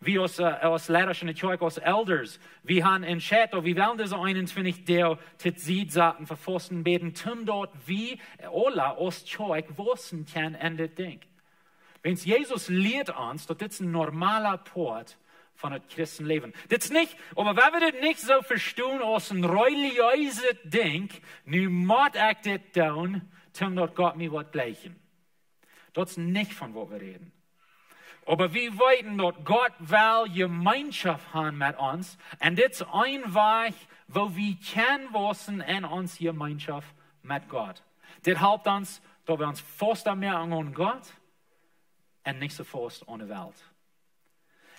Wir als Lehrer in der Kirche, als Elders, wir haben entschieden, wir wollen diese 21 Tage das Seedsaten verfassen, beten, tun dort, wie alle als Kirche wissen können in das Ding. Wenn Jesus lehrt uns, das ist ein normaler Part von dem Christenleben. Das ist nicht, aber wenn wir das nicht so verstehen als ein religiöses Ding, nu muss ich das tun, dann dort Gott mir was gleichen. Das ist nicht von was wir reden. Aber wir wissen, dass Gott will Gemeinschaft haben mit uns, und das ist ein Weg, wo wir können wissen in uns Gemeinschaft mit Gott. Das hilft uns, dass wir uns fast merken an Gott und nicht so fast an der Welt.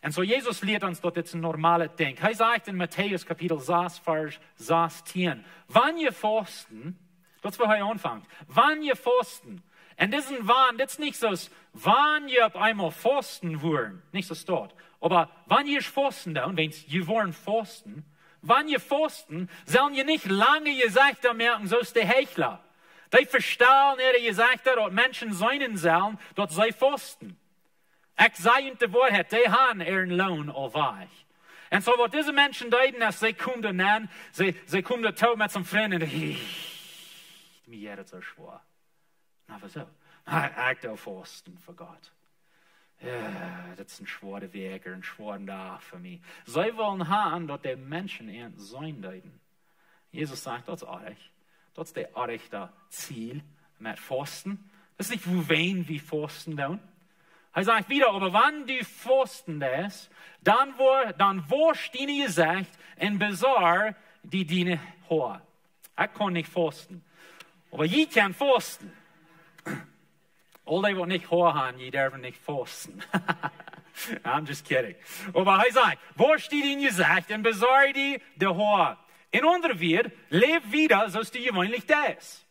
Und so Jesus lehrt uns, dass das ein normales Ding. Er sagt in Matthäus Kapitel 6, Vers 16, wenn ihr fasten, das ist, wo er anfängt, wenn ihr fasten, und das ist nicht so, wenn ihr auf einmal fasten wollen, nicht so dort, aber wenn ihr fasten, wenn ihr wollen fasten, wenn ihr fasten, sollen ihr nicht lange Gesichter merken, so ist der Heuchler. Die verstehen ihre Gesichter, dass Menschen sein sollen, dass sie fasten. Ich sage in der Wahrheit, die haben ihren Lohn allweich. Und so, was diese Menschen deuten, ist, sie kommen dann an, sie kommen da tot mit zum Freund und mir ist so schwer. Na, wieso? Ich darf fasten für Gott. Ja, das ist ein schwerer Weg, ein schwerer Tag für mich. Sie wollen haben, dass die Menschen sein deuten. Jesus sagt, das ist artig. Das ist der artigste Ziel mit Fasten. Das ist nicht, wo wen wir fasten tun. Er sagt wieder, aber wenn du fasten lässt, dann wirst du deine Gesicht in Besar die deine Haar. Ich kann nicht fasten. Aber ich kann fasten. Alle, die nicht Haar haben, die dürfen nicht fasten. I'm just kidding. Aber er sagt, wirst du deine Gesicht in Besar die Haar. In unserer Welt, leb wieder, so ist du gewöhnlich das.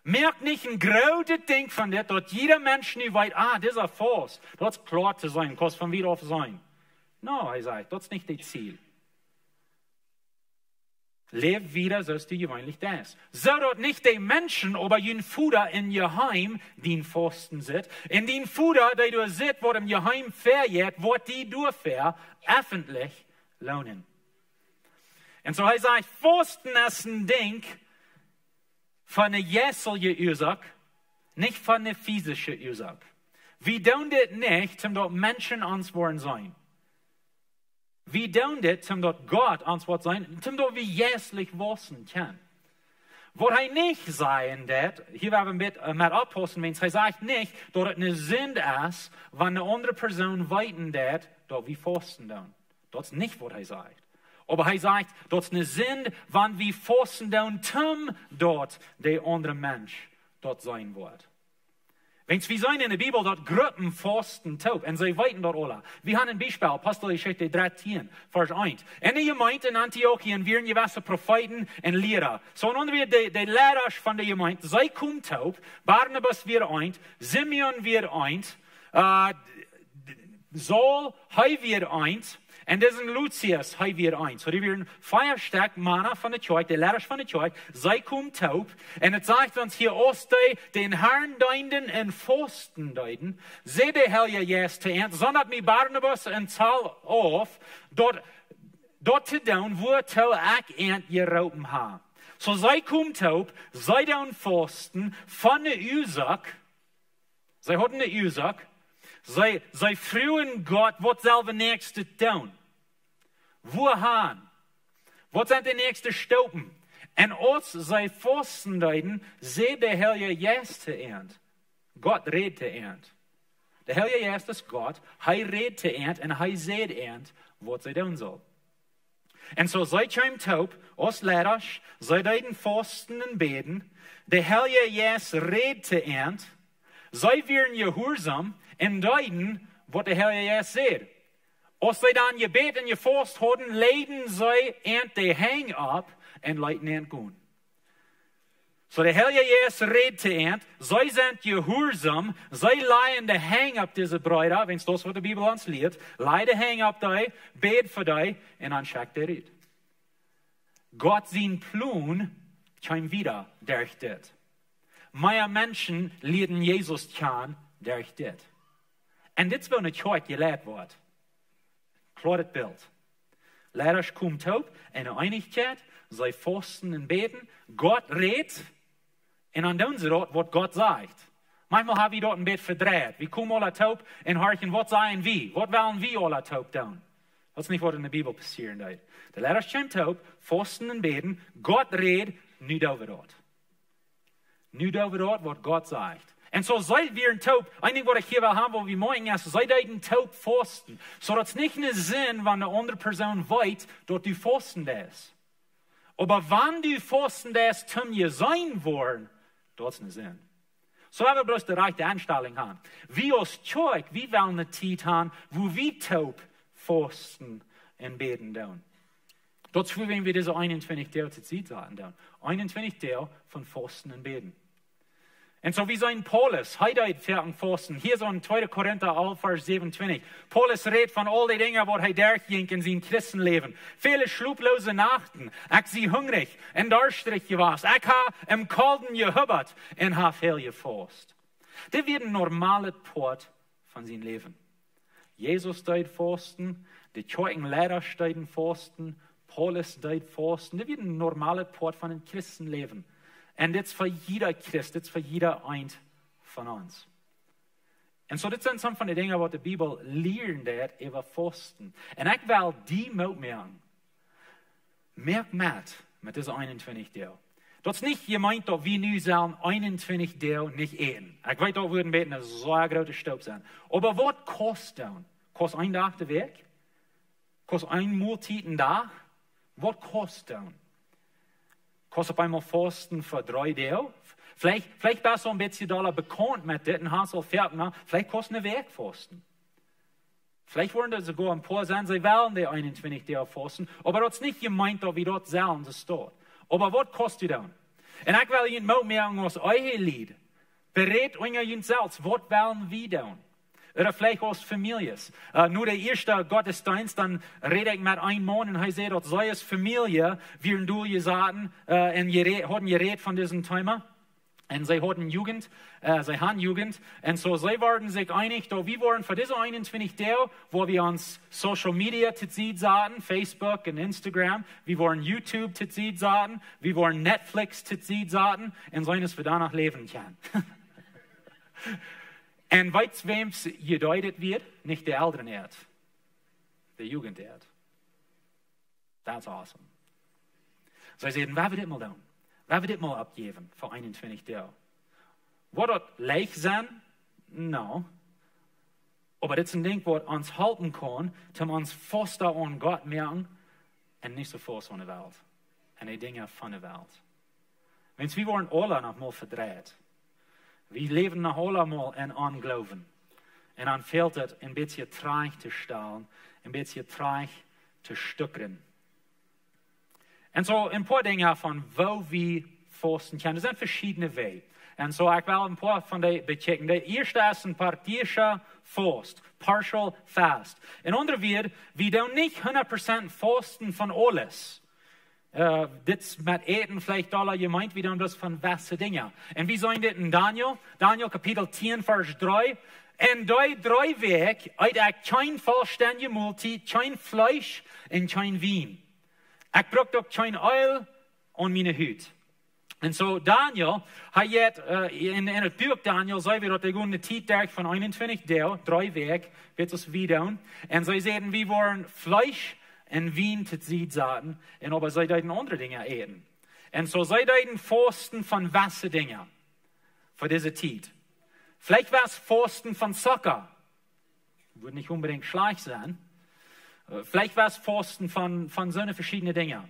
Merk nicht ein großes Ding von dir, dass jeder Mensch nicht weiß, das ist Fast. Das ist klar zu sein, kann von wieder auf sein. No, er sagt, das ist nicht das Ziel. Leb wieder, so du gewöhnlich das. So dort nicht die Menschen, aber jün Fuder in ihr Heim, den Forsten sit. In den Fuder, die du sit, wo im Geheim verjährt, wird die durchfair, öffentlich lohnen. Und so heißt es, Forsten ist ein Ding von der jässliche Ursache, nicht von der physischen Ursache. Wir tun das nicht, um dort Menschen antworten sein. Wir tun das, um dort Gott antworten sein, um dort wie jässlich wissen kann. Was er nicht sagen wird, hier werden wir mit abpassen, wenn er sagt nicht, dass es eine Sünde ist, wenn eine andere Person weiten wird, dort wir fasten tun. Das ist nicht, was er sagt. Aber er sagt, das ist eine Sünde, wenn wir fasten tun, dort der andere Mensch dort sein wird. Wenn wir sehen in der Bibel, dort Gruppen fasten taub, und sie weiten dort alle. Wir haben ein Beispiel, Apostelgeschichte 13, Vers 1. In der Gemeinde in Antiochien wären gewisse Propheten und Lehrer. So nun wir die Lehrer von der Gemeinde, sie kommen taub, Barnabas wird eint, Simeon wird eint, Saul, er wird eint, und diesen Lucius, er wird eins. So die werden feierstark Männer von der Kirche, die Lehrer von der Kirche, sie kommen taub. Und es sagt uns hier, aus den Herrn deuten und Fasten deuten, seht der Heilige Geist zu ernst, sondern mit Barnabas und Saul auf, dort zu tun, wo tau ich ernst geropen haben. So sie kommen taub, sie tun Fasten von der Ursache, sie hatten eine Ursache, sie frühen Gott, was selber nächste tun. Wohin? Was sind die nächsten Stoppen? Und uns sei Fasten deuten, seht der Heilige Geist zu ernst. Gott redet zu ernst. Der Heilige Geist ist Gott, er redet zu ernst und er seht ernst, was sie tun soll. Und so seid ihr im Taub, uns Lehrer, seid deuten Fasten und Beten, der Heilige Geist redet zu ernst, sei werden gehorsam und deuten, was der Heilige Geist sieht. Als sie dann gebet und gefast haben, leiden sie und die hang ab und leiten nicht gehen. So der Heilige Geist redet zu ernst, sie sind gehorsam, sie leiden die hang ab diese Bräuter, wenn es das, was die Bibel uns lehrt, leiden hang ab die, bet für die und dann schickt der Red. Gott sein Plan kommt wieder durch das. Mehr Menschen leiden Jesus kennen durch das. Und das will eine Kirche gelehrt werden. Klares Bild. Lehrer kommen taub, eine Einigkeit, sie fasten und beten, Gott redet, und dann tun sie dort, was Gott sagt. Manchmal haben wir dort ein bisschen verdreht. Wir kommen alle taub und horchen, was sagen wir? Was wollen wir alle taub tun? Das ist nicht, was in der Bibel passieren wird. Der Lehrer kommt taub, fasten und beten, Gott redet, nicht over dort. Nicht over dort, was Gott sagt. Und so seid wir ein Taub. Eigentlich, was ich hier will haben, wo wir morgen ist, seid ihr ein Taub fasten. So dass es nicht einen Sinn, wenn eine andere Person weiß, dass du fasten ist. Aber wenn du fasten ist, zum ihr sein wollen, das ist ein Sinn. So haben wir bloß die rechte Einstellung haben. Wir als Kirche, wir wollen eine Zeit haben, wo wir taub fasten und beten tun. Dazu werden wir diese 21 Tage zur Zeit sagen. 21 Tage von Fasten und Beten. Und so wie sein Paulus, heute fährt Fasten. Hier so in 2. Korinther 11, Vers 27. Paulus redet von all den Dingen, was er durchging in seinem Christenleben. Viele schlaflose Nachten. Ich sie hungrig und durstig gewesen. Ich habe im Kalten gehübbert und habe viel gefasst. Das wird ein normaler Port von seinem Leben. Jesus deut Fasten, die Kirchenlehrer deuten Fasten, Paulus deut Fasten. Das wird ein normaler Port von einem Christenleben. Und das für jeder Christ, das für jeder eins von uns. Und so das sind some von den Dingen, was die Bibel lehrt über Fasten. Und ich will die mitmachen. Merk mit diesen 21 Tagen. Das ist nicht gemeint, dass wir nu sollen 21 Tage nicht eten. Ich weiß, da würden beten, das ist so ein großer Staub sein. Aber was kostet das? Kostet ein Tag der Weg? Kostet ein Mahlzeit ein Tag? Was kostet das? Kostet auf einmal Fasten für 3 Tage. Vielleicht bist du ein bisschen bekannt mit das und hast du fertig gemacht. Vielleicht kostet eine Weg Fasten. Vielleicht wollen das sogar ein paar sein, sie wollen die 21 Tage fasten. Aber das ist nicht gemeint, dass wir dort sollen, das steht. Aber was kostet das? Und ich will Ihnen mehr aus euer Lied. Berät euch selbst, was wollen wir tun? Oder vielleicht aus Families. Nur der erste Gottesdienst, dann rede ich mit einem Mann und er sagt, dass sei es Familie, wie du gesagt und hatten geredet von diesem Thema. Und sie hatten Jugend, sie haben Jugend. Und so, sie waren sich einig, dass wir waren für diese 21 Tage, wo wir uns Social Media zu sehen sahen, Facebook und Instagram, wir waren YouTube zu sehen sahen, wir waren Netflix zu sehen sahen, und so, dass wir danach leben können. Und weißt wem es gedeutet wird? Nicht der älteren Erd, der Jugenderd. That's awesome. So, sie sagen, was wird das mal tun? Was wird das mal abgeben für 21 Tage? Wird das leicht sein? No. Aber das ist ein Ding, was uns halten kann, um uns fester an Gott merken und nicht so fest an der Welt. Und die Dinge von der Welt. Wenn wir wollen alle noch mal verdreht. Wir leben noch alle mal in Unglauben. Und dann fehlt es ein bisschen traag zu stellen, ein bisschen traag zu stückern. Und so ein paar Dinge von wo wir fasten können. Das sind verschiedene Wege. Und so ich will ein paar von denen bechecken. Der erste ist ein partischer Fast, partial fast. In anderen Worten, wir tun nicht 100% fasten von alles. Das mit Eten vielleicht alle gemeint, wir tun das von wasse Dingen. Und wie sagen das in Daniel? Daniel Kapitel 10, Vers 3. En die 3 Wege, uit ik kein vollständige Multi, kein Fleisch und kein Wein. Ich brauche auch kein Öl an meine Hüt. Und so Daniel, in het Buch Daniel, zei wir, dat er eine Zeit von 21 Tagen, 3 Wege, wird es wieder. Und sie sagen, wir wollen Fleisch und Wein zu sehen sagen, und aber sie deuten andere Dinge eten. Und so sie deuten Fasten von wasse Dinge für diese Zeit. Vielleicht war es Fasten von Zucker. Würde nicht unbedingt schlecht sein. Vielleicht war es Fasten von so eine verschiedenen Dinge.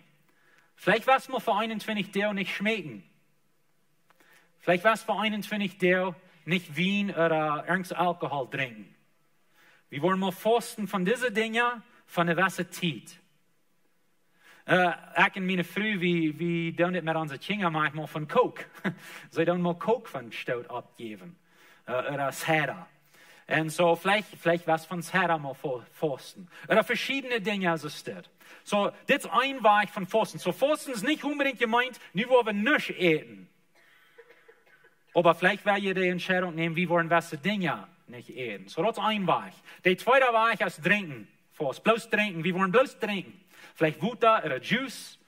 Vielleicht war es mal für 21 Tage nicht schmecken. Vielleicht war es für 21 Tage nicht Wein oder irgendein Alkohol trinken. Wir wollen mal fasten von diesen Dingen, von der wasse Zeit. Ich und meine Frau, wir tun das mit unseren Kindern manchmal von Coke. Sie tun mal Coke von Stout abgeben. Oder Sera. Und so, vielleicht was von Sera mal fasten. Oder verschiedene Dinge, als es steht. So, das ist ein Weg von Fasten. So, Fasten ist nicht unbedingt gemeint, nur wo wir nicht eten. Aber vielleicht werden wir die Entscheidung nehmen, wir wollen was Dinge nicht eten. So, das ist ein Weg. Der zweite Weg ist Trinken. Fast. Bloß trinken. Wir wollen bloß trinken. Vielleicht Wodka oder Juice.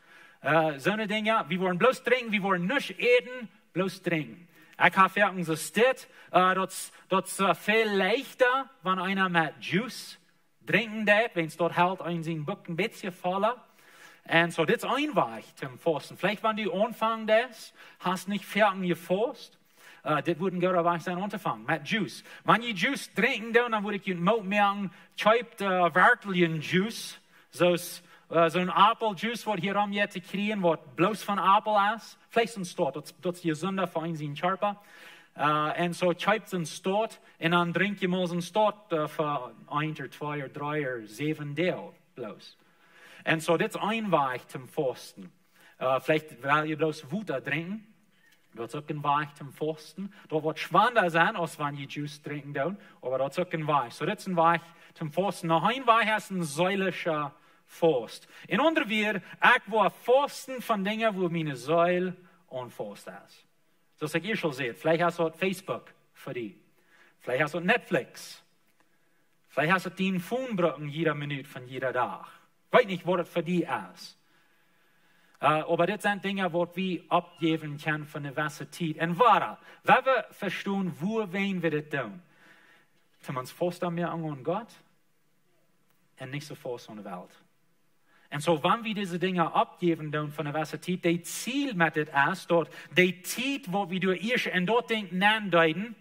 So eine Dinge. Wir wollen bloß trinken. Wir wollen nicht eten, bloß trinken. Ich habe verstanden, so steht, das ist viel leichter, wenn einer mit Juice trinken darf, wenn es dort halt in seinen Buck ein bisschen fallen. Und so, das ist ein Weg zum Fasten. Vielleicht, wenn du anfangen das, hast nicht fertig gefasst, das würde ein guter Weg sein, anzufangen, mit Juice. Wenn ihr Juice trinken, dann würde ich dir merken, schreibt Wörtelchen-Juice, so ein Apfeljuice, was hier am jetzt kriegen, was bloß von Apfel ist. Vielleicht ein Stott, das ist gesünder für einen Körper. Und so schreibt es ein Stott, und dann trinkt ihr mal so einen Stott für 1 oder 2 oder 3 oder 7 Tage bloß. Und so, das ist ein Weg zum Fasten. Vielleicht, weil ihr bloß Wodka trinken, das ist auch ein Weg zum Fasten. Das wird schwander sein, als wenn ihr Juice trinken dürft, aber das ist auch ein Weg. So, das ist ein Weg zum Fasten. Noch ein Weg ist ein säulicher Fast. In anderen Worten, ich will fasten von Dingen, wo meine Säule und Fast ist. Das ich ihr schon seht. Vielleicht hast du Facebook für die. Vielleicht hast du Netflix. Vielleicht hast du 10 Phone jeder Minute von jeder Tag. Ich weiß nicht, was das für die ist. Aber das sind Dinge, die wir abgeben können von der wasse Zeit. Und warum? Weil wir verstehen, wo wollen wir das tun? Zum uns fasten mehr an Gott und nicht so fast an der Welt. Und so, wenn wir diese Dinge abgeben von der wasse Zeit, die Ziel mit das ist, dort, die Zeit, wo wir durch erst und dort denken, deuten,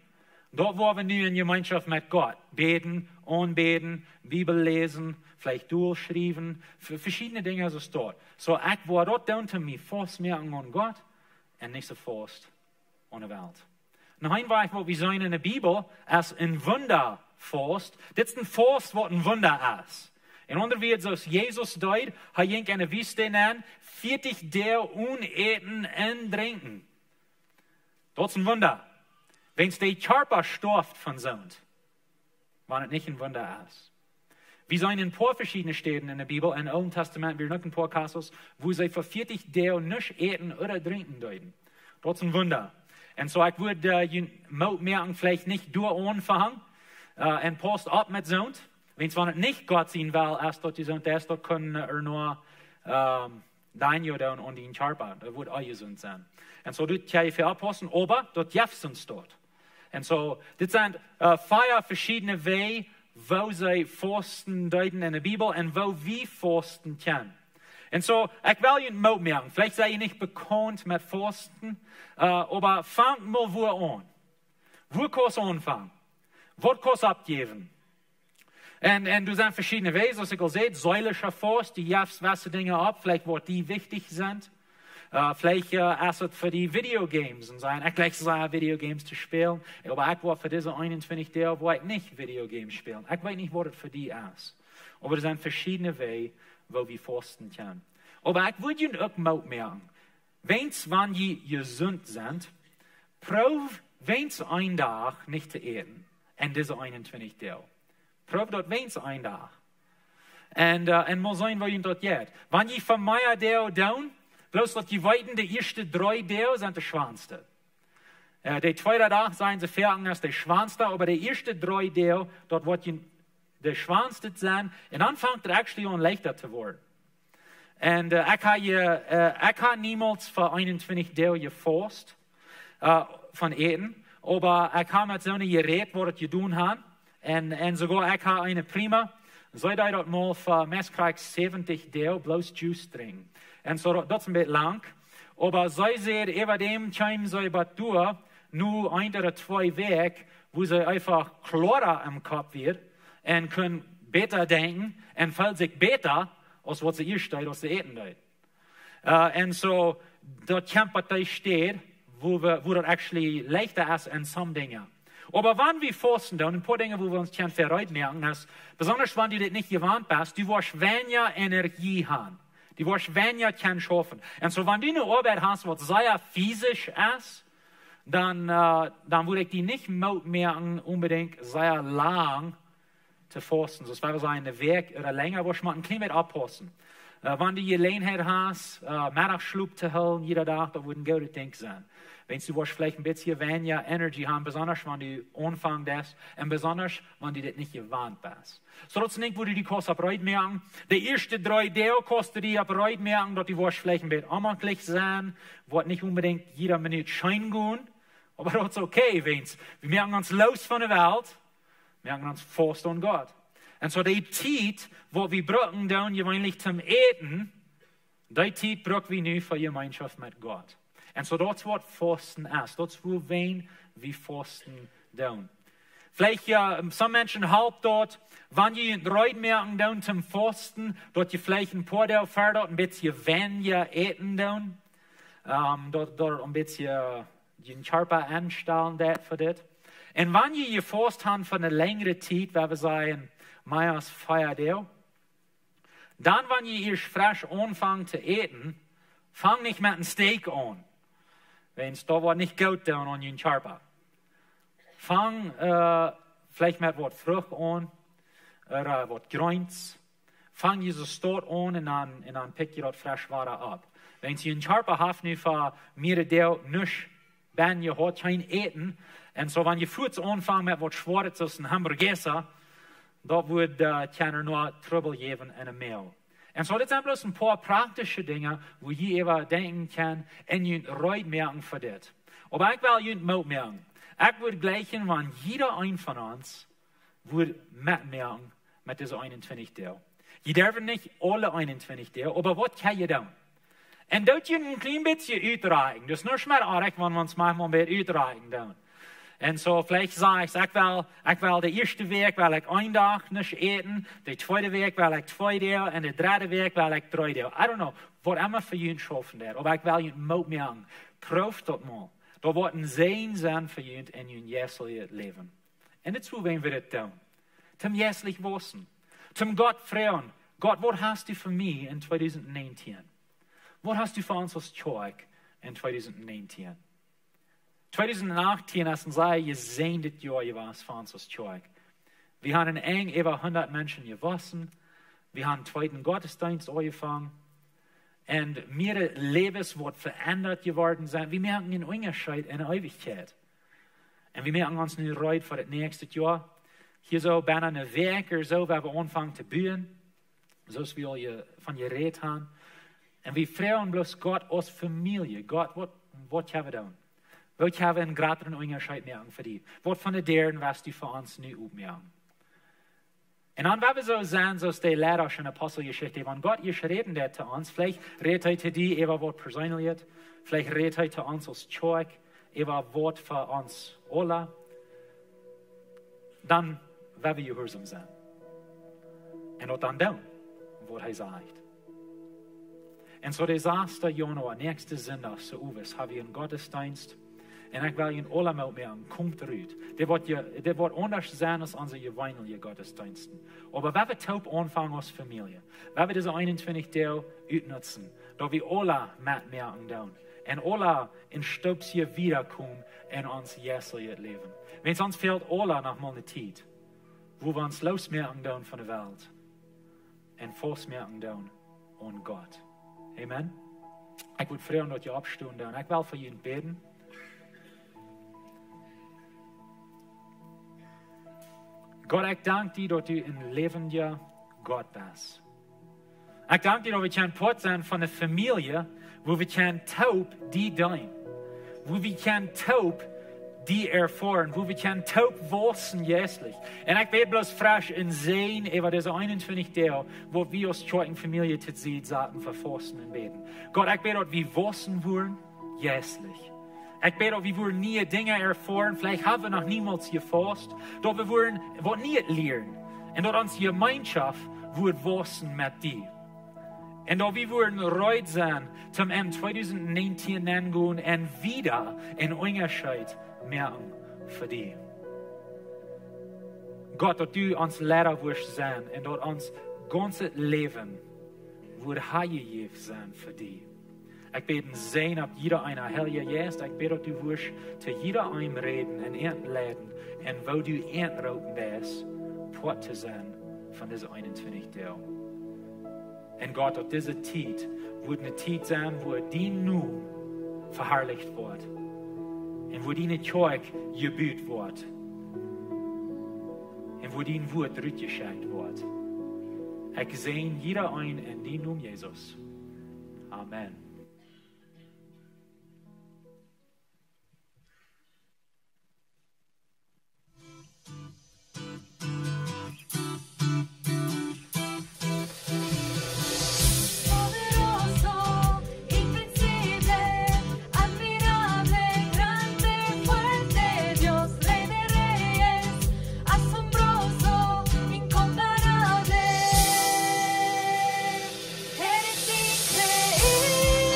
dort, wo wir nur in Gemeinschaft mit Gott beten, anbeten, Bibel lesen, vielleicht durchschreiben, für verschiedene Dinge ist es dort. So, ich will dort tun, mich fast mehr an Gott und nicht so fast an der Welt. Noch ein Weg, wo wir sehen in der Bibel, ist ein Wunderfast. Das ist ein Fast, was ein Wunder ist. In anderen Worten, zoals Jesus deed, hij ging in de Wüste aan, 40 Tage uneten und trinken. Das ist ein Wunder. Wenn es der Körper stirbt von Sund, wann es nicht ein Wunder ist. Wir sind in ein paar verschiedene Städten in der Bibel, im Alten Testament, wir noch ein paar Kassos, wo sie für 40 Tage nicht eten oder trinken deuten. Das ist ein Wunder. Und so, ich würde merken, vielleicht nicht durch anfangen, und post ab mit Sohn. Wenn es nicht Gott sein will, erst dort die Sohn, der ist dort können nur dein Jahr und den Charpa, das wird euer Sohn sein. Und so, dort kann ich für Aposteln, aber dort jeffst uns dort. Und so, das sind 4 verschiedene Wege, wo sie Fasten deuten in der Bibel und wo wir Fasten kennen. Und so, ich will Ihnen Mut merken. Vielleicht seid ihr nicht bekannt mit Fasten, aber fangt mal wo an. Wo kannst du anfangen? Was kannst du abgeben? Und du sind verschiedene Wege, als ich al sehe, säulischer Fast, die jeffst was Dinge ab, vielleicht wo die wichtig sind. Vielleicht ist es für die Videogames und sagen, ich gleich sagen, Videogames zu spielen, aber ich will für diese 21 Tage, wo ich nicht Videogames spielen. Ich weiß nicht, was es für die ist. Aber es sind verschiedene Wege, wo wir fasten können. Aber ich würde Ihnen auch Mut merken, wenn Sie gesund sind, probiert, wenn Sie einen Tag nicht zu essen, in diese 21 Tage. Probiert dort, wenn Sie einen Tag. Und mal sehen, wo Ihnen dort geht. Wenn Sie von meiner Tage down, bloß dass die Weiten, die ersten 3 Tage sind die schwanste. Die 2. Tag sind sie fertig als die schwanste, aber die ersten 3 Tage, dort wird die schwanste sein, und dann fängt es actually an leichter zu werden. Und ich habe niemals für 21 Tage gefasst von Eten, aber ich habe mit so einem Gerät, was ich getan habe, und sogar ich habe eine prima, soll ich dort mal für meistens 70 Tage bloß Juice trinken. Und so, das ist ein bisschen lang. Aber sei sie über dem Schein sei durch, nur 1 oder 2 Weg, wo sie einfach klarer im Kopf wird und können besser denken und fällt sich besser, als was sie hier steht, als sie eten dort. Und so, dort kämpft das steht, wo das actually leichter ist in some Dinge. Aber wenn wir fasten, dann ein paar Dinge, wo wir uns verreut merken, ist, besonders wenn du das nicht gewarnt bist, du wirst weniger Energie haben. Die wirst weniger schaffen. Und so, wenn du eine Arbeit hast, was sehr physisch ist, dann würde ich die nicht merken, unbedingt sehr lang zu fasten. Das wäre so eine Weg oder länger, wo ich mal ein klein bisschen abpassen. Wenn du Gelegenheit hast, Mittagsschlaf zu holen, jeder Tag, das würde ein guter Ding sein. Wenn du vielleicht ein bisschen weniger Energie haben, besonders wenn du anfangen das, und besonders wenn du das nicht gewarnt bist. So, das nicht, wo du die Kosten abreut merken. Die ersten 3 Tage kostet die abreut merken, dass die wirst vielleicht ein bisschen amtlich sein, wird nicht unbedingt jeder Minute schein gehen, aber das ist okay, wenn's. Wir merken uns los von der Welt, merken uns fast an Gott. Und so die Zeit, wo wir brauchen dann gewöhnlich zum Eten, die Zeit brauchen wir nu für Gemeinschaft mit Gott. Und so das wird Fasten ist. Das ist, wo wir Fasten tun. Vielleicht some Menschen halb dort, wenn ihr Reut merken tun zum Fasten, dort ihr vielleicht ein paar Tage fährt, ein bisschen weniger eten tun, dort ein bisschen den Körper anstellen für das. Und wenn ihr gefasst habt für eine längere Zeit, weil wir sagen, mehr als 4 Tage, dann, wenn ihr erst frisch anfangt zu eten, fang nicht mit einem Steak an. Wenn es da nicht gut dann an den Körper. Fang vielleicht mit was Frucht an oder was Grüns. Fang Jesus dort an und dann pick ihr das frisch Wasser ab. Wenn Sie einen Körper habt, nicht für mehrere Tage nicht, wenn ihr hat kein Eten, und so wenn ihr früh anfangen mit was Schwarzes als ein Hamburger, da wird keiner nur Trouble geben in der Mehl. Und so, das sind bloß ein paar praktische Dinge, wo jeder denken kann, und ihr Reut merken für das. Aber ich will Ihnen Mut merken. Ich würde gleichen, wenn jeder ein von uns würde mitmerken mit diesen 21 Tagen. Je dürfen nicht alle 21 Tage, aber was kann ihr tun? Und dort ihr ein klein bisschen uitreichen. Das ist nur schmer arg, wenn wir uns manchmal ein bisschen uitreichen tun. Und so, vielleicht sage ich will der erste Weg, will ich 1 Tag nicht eten, der zweite Weg, will ich 2 Tage, und der dritte Weg, will ich 3 Tage. I don't know, was immer für ihn schaffen wird. Aber ich will ihn Mut merken. Prüft das mal. Da wird ein Sehen sein für ihn in ihrem jährlichen Leben. Und dazu wollen wir das tun. Zum jährlich Wissen. Zum Gott fragen. Gott, was hast du für mich in 2019? Was hast du für uns als Zeug in 2019? 2018 ist ein sehr gesegnete Jahr für uns als Zeug. Wir haben eng über 100 Menschen gewassen. Wir haben einen zweiten Gottesdienst angefangen. Und mir Lebens wird verändert geworden sein. Wir merken einen Unterschied in der Ewigkeit. Und wir merken uns nu reut für das nächste Jahr. Hier so bijna eine Werk so, waar wir anfangen zu bauen. Zoals we al van je reed haben. Und wir freuen bloß Gott als Familie. Gott, was haben wir da? Wat haben wir einen größeren Unterschied merken für die? Was von der deren, was die für uns nu aufmerken? Und dann, wenn wir so sehen, so ist die Lehrer in der Apostelgeschichte, wenn Gott ihr reden der zu uns, vielleicht redet er zu dir über was persönlich, vielleicht redet er zu uns als Zeug, über was für uns alle, dann werden wir gehorsam sein. Und auch dann tun, was er sagt. Und so der 1. Januar, nächste Sonntag, so uwes, haben wir einen Gottesdienst. Und ich will Ihnen alle melden, kommt ruhig. Der wird anders sein als unsere gewöhnlichen Gottesdiensten. Aber wenn wir taub anfangen als Familie, wenn wir diese 21 Tage utnutzen, da wir alle mitmerken dann, und alle in Stubs hier wiederkommen in uns jährliches Leben. Wenn es uns fehlt, alle noch mal eine Zeit, wo wir uns losmerken dann von der Welt und festmerken dann an Gott. Amen. Ich würde freuen, dass ihr abstehen und ich will für jeden beten. Gott, ich danke dir, dass du ein lebender Gott bist. Ich danke dir, dass wir können Part sein von einer Familie, wo wir können taub die dein, wo wir können taub die erfahren, wo wir können taub wachsen jährlich. Und ich werde bloß frisch in sehen, über diese 21 Tage, wo wir als zweite Familie zu sehen, sagen, verfassen und beten. Gott, ich bete, dass wir wachsen wollen, jährlich. Ich bete, dass wir wollen nie Dinge erfahren, vielleicht haben wir noch niemals gefasst, dass wir wollen nie lernen. Und dass unsere Gemeinschaft wird wachsen mit dir. Und dass wir wollen reut sein, zum 2019 angehen und wieder einen Unterschied merken für dich. Gott, dass du uns Lehrer wirst sein und dass uns ganzes Leben wird heilgegeben sein für dich. Ich bete sehen, ob jeder einer Heilige ist. Ich bete, dass du wirst zu jeder einem reden und entladen und wo du entroten bist, Port zu sein von diesen 21 Tagen. Und Gott, dass diese Zeit wird eine Zeit sein, wo dein Namen verherrlicht wird und wo deine Zeug gebüht wird und wo dein Wort rückgeschickt wird. Ich sehe jeder ein in den Namen Jesus. Amen. Eres increíble.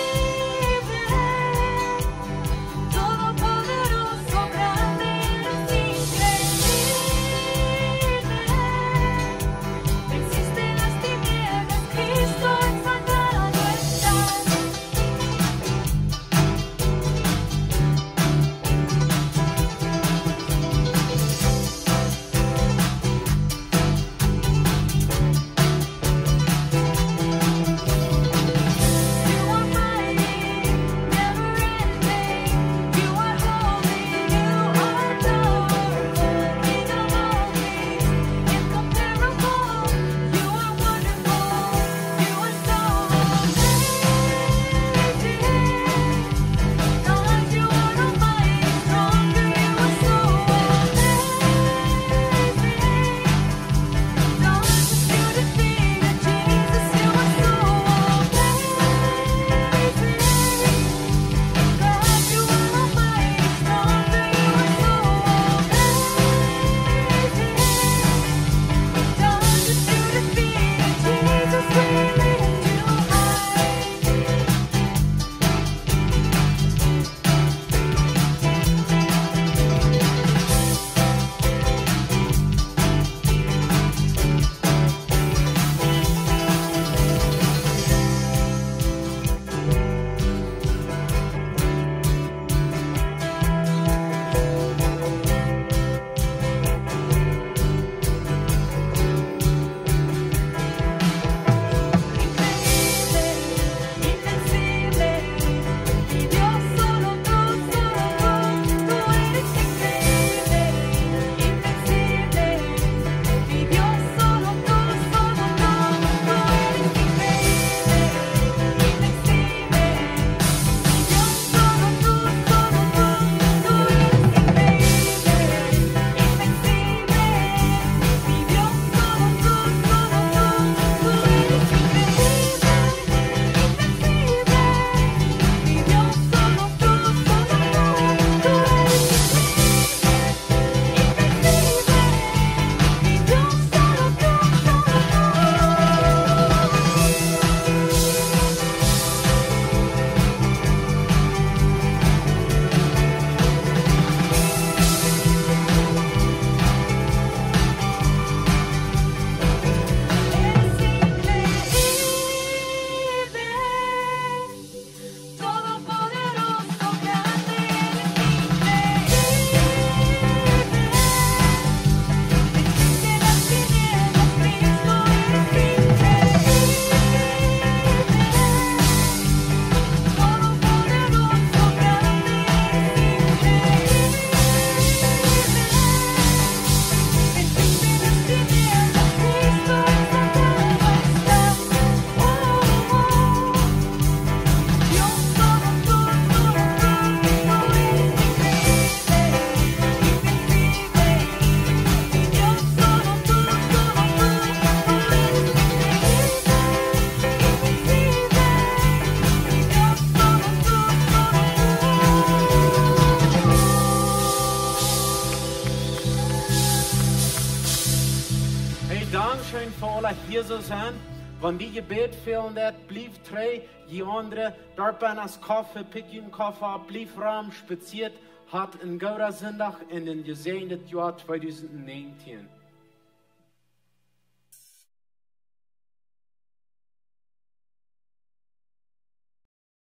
Jesus an. Wenn die Gebet fehlen, blieb trei, die andere, dort ben als Koffer, pick je een Koffer ab, blieb Raum spaziert, hat in Gouda Sonntag in den gesegneten Jahr 2019.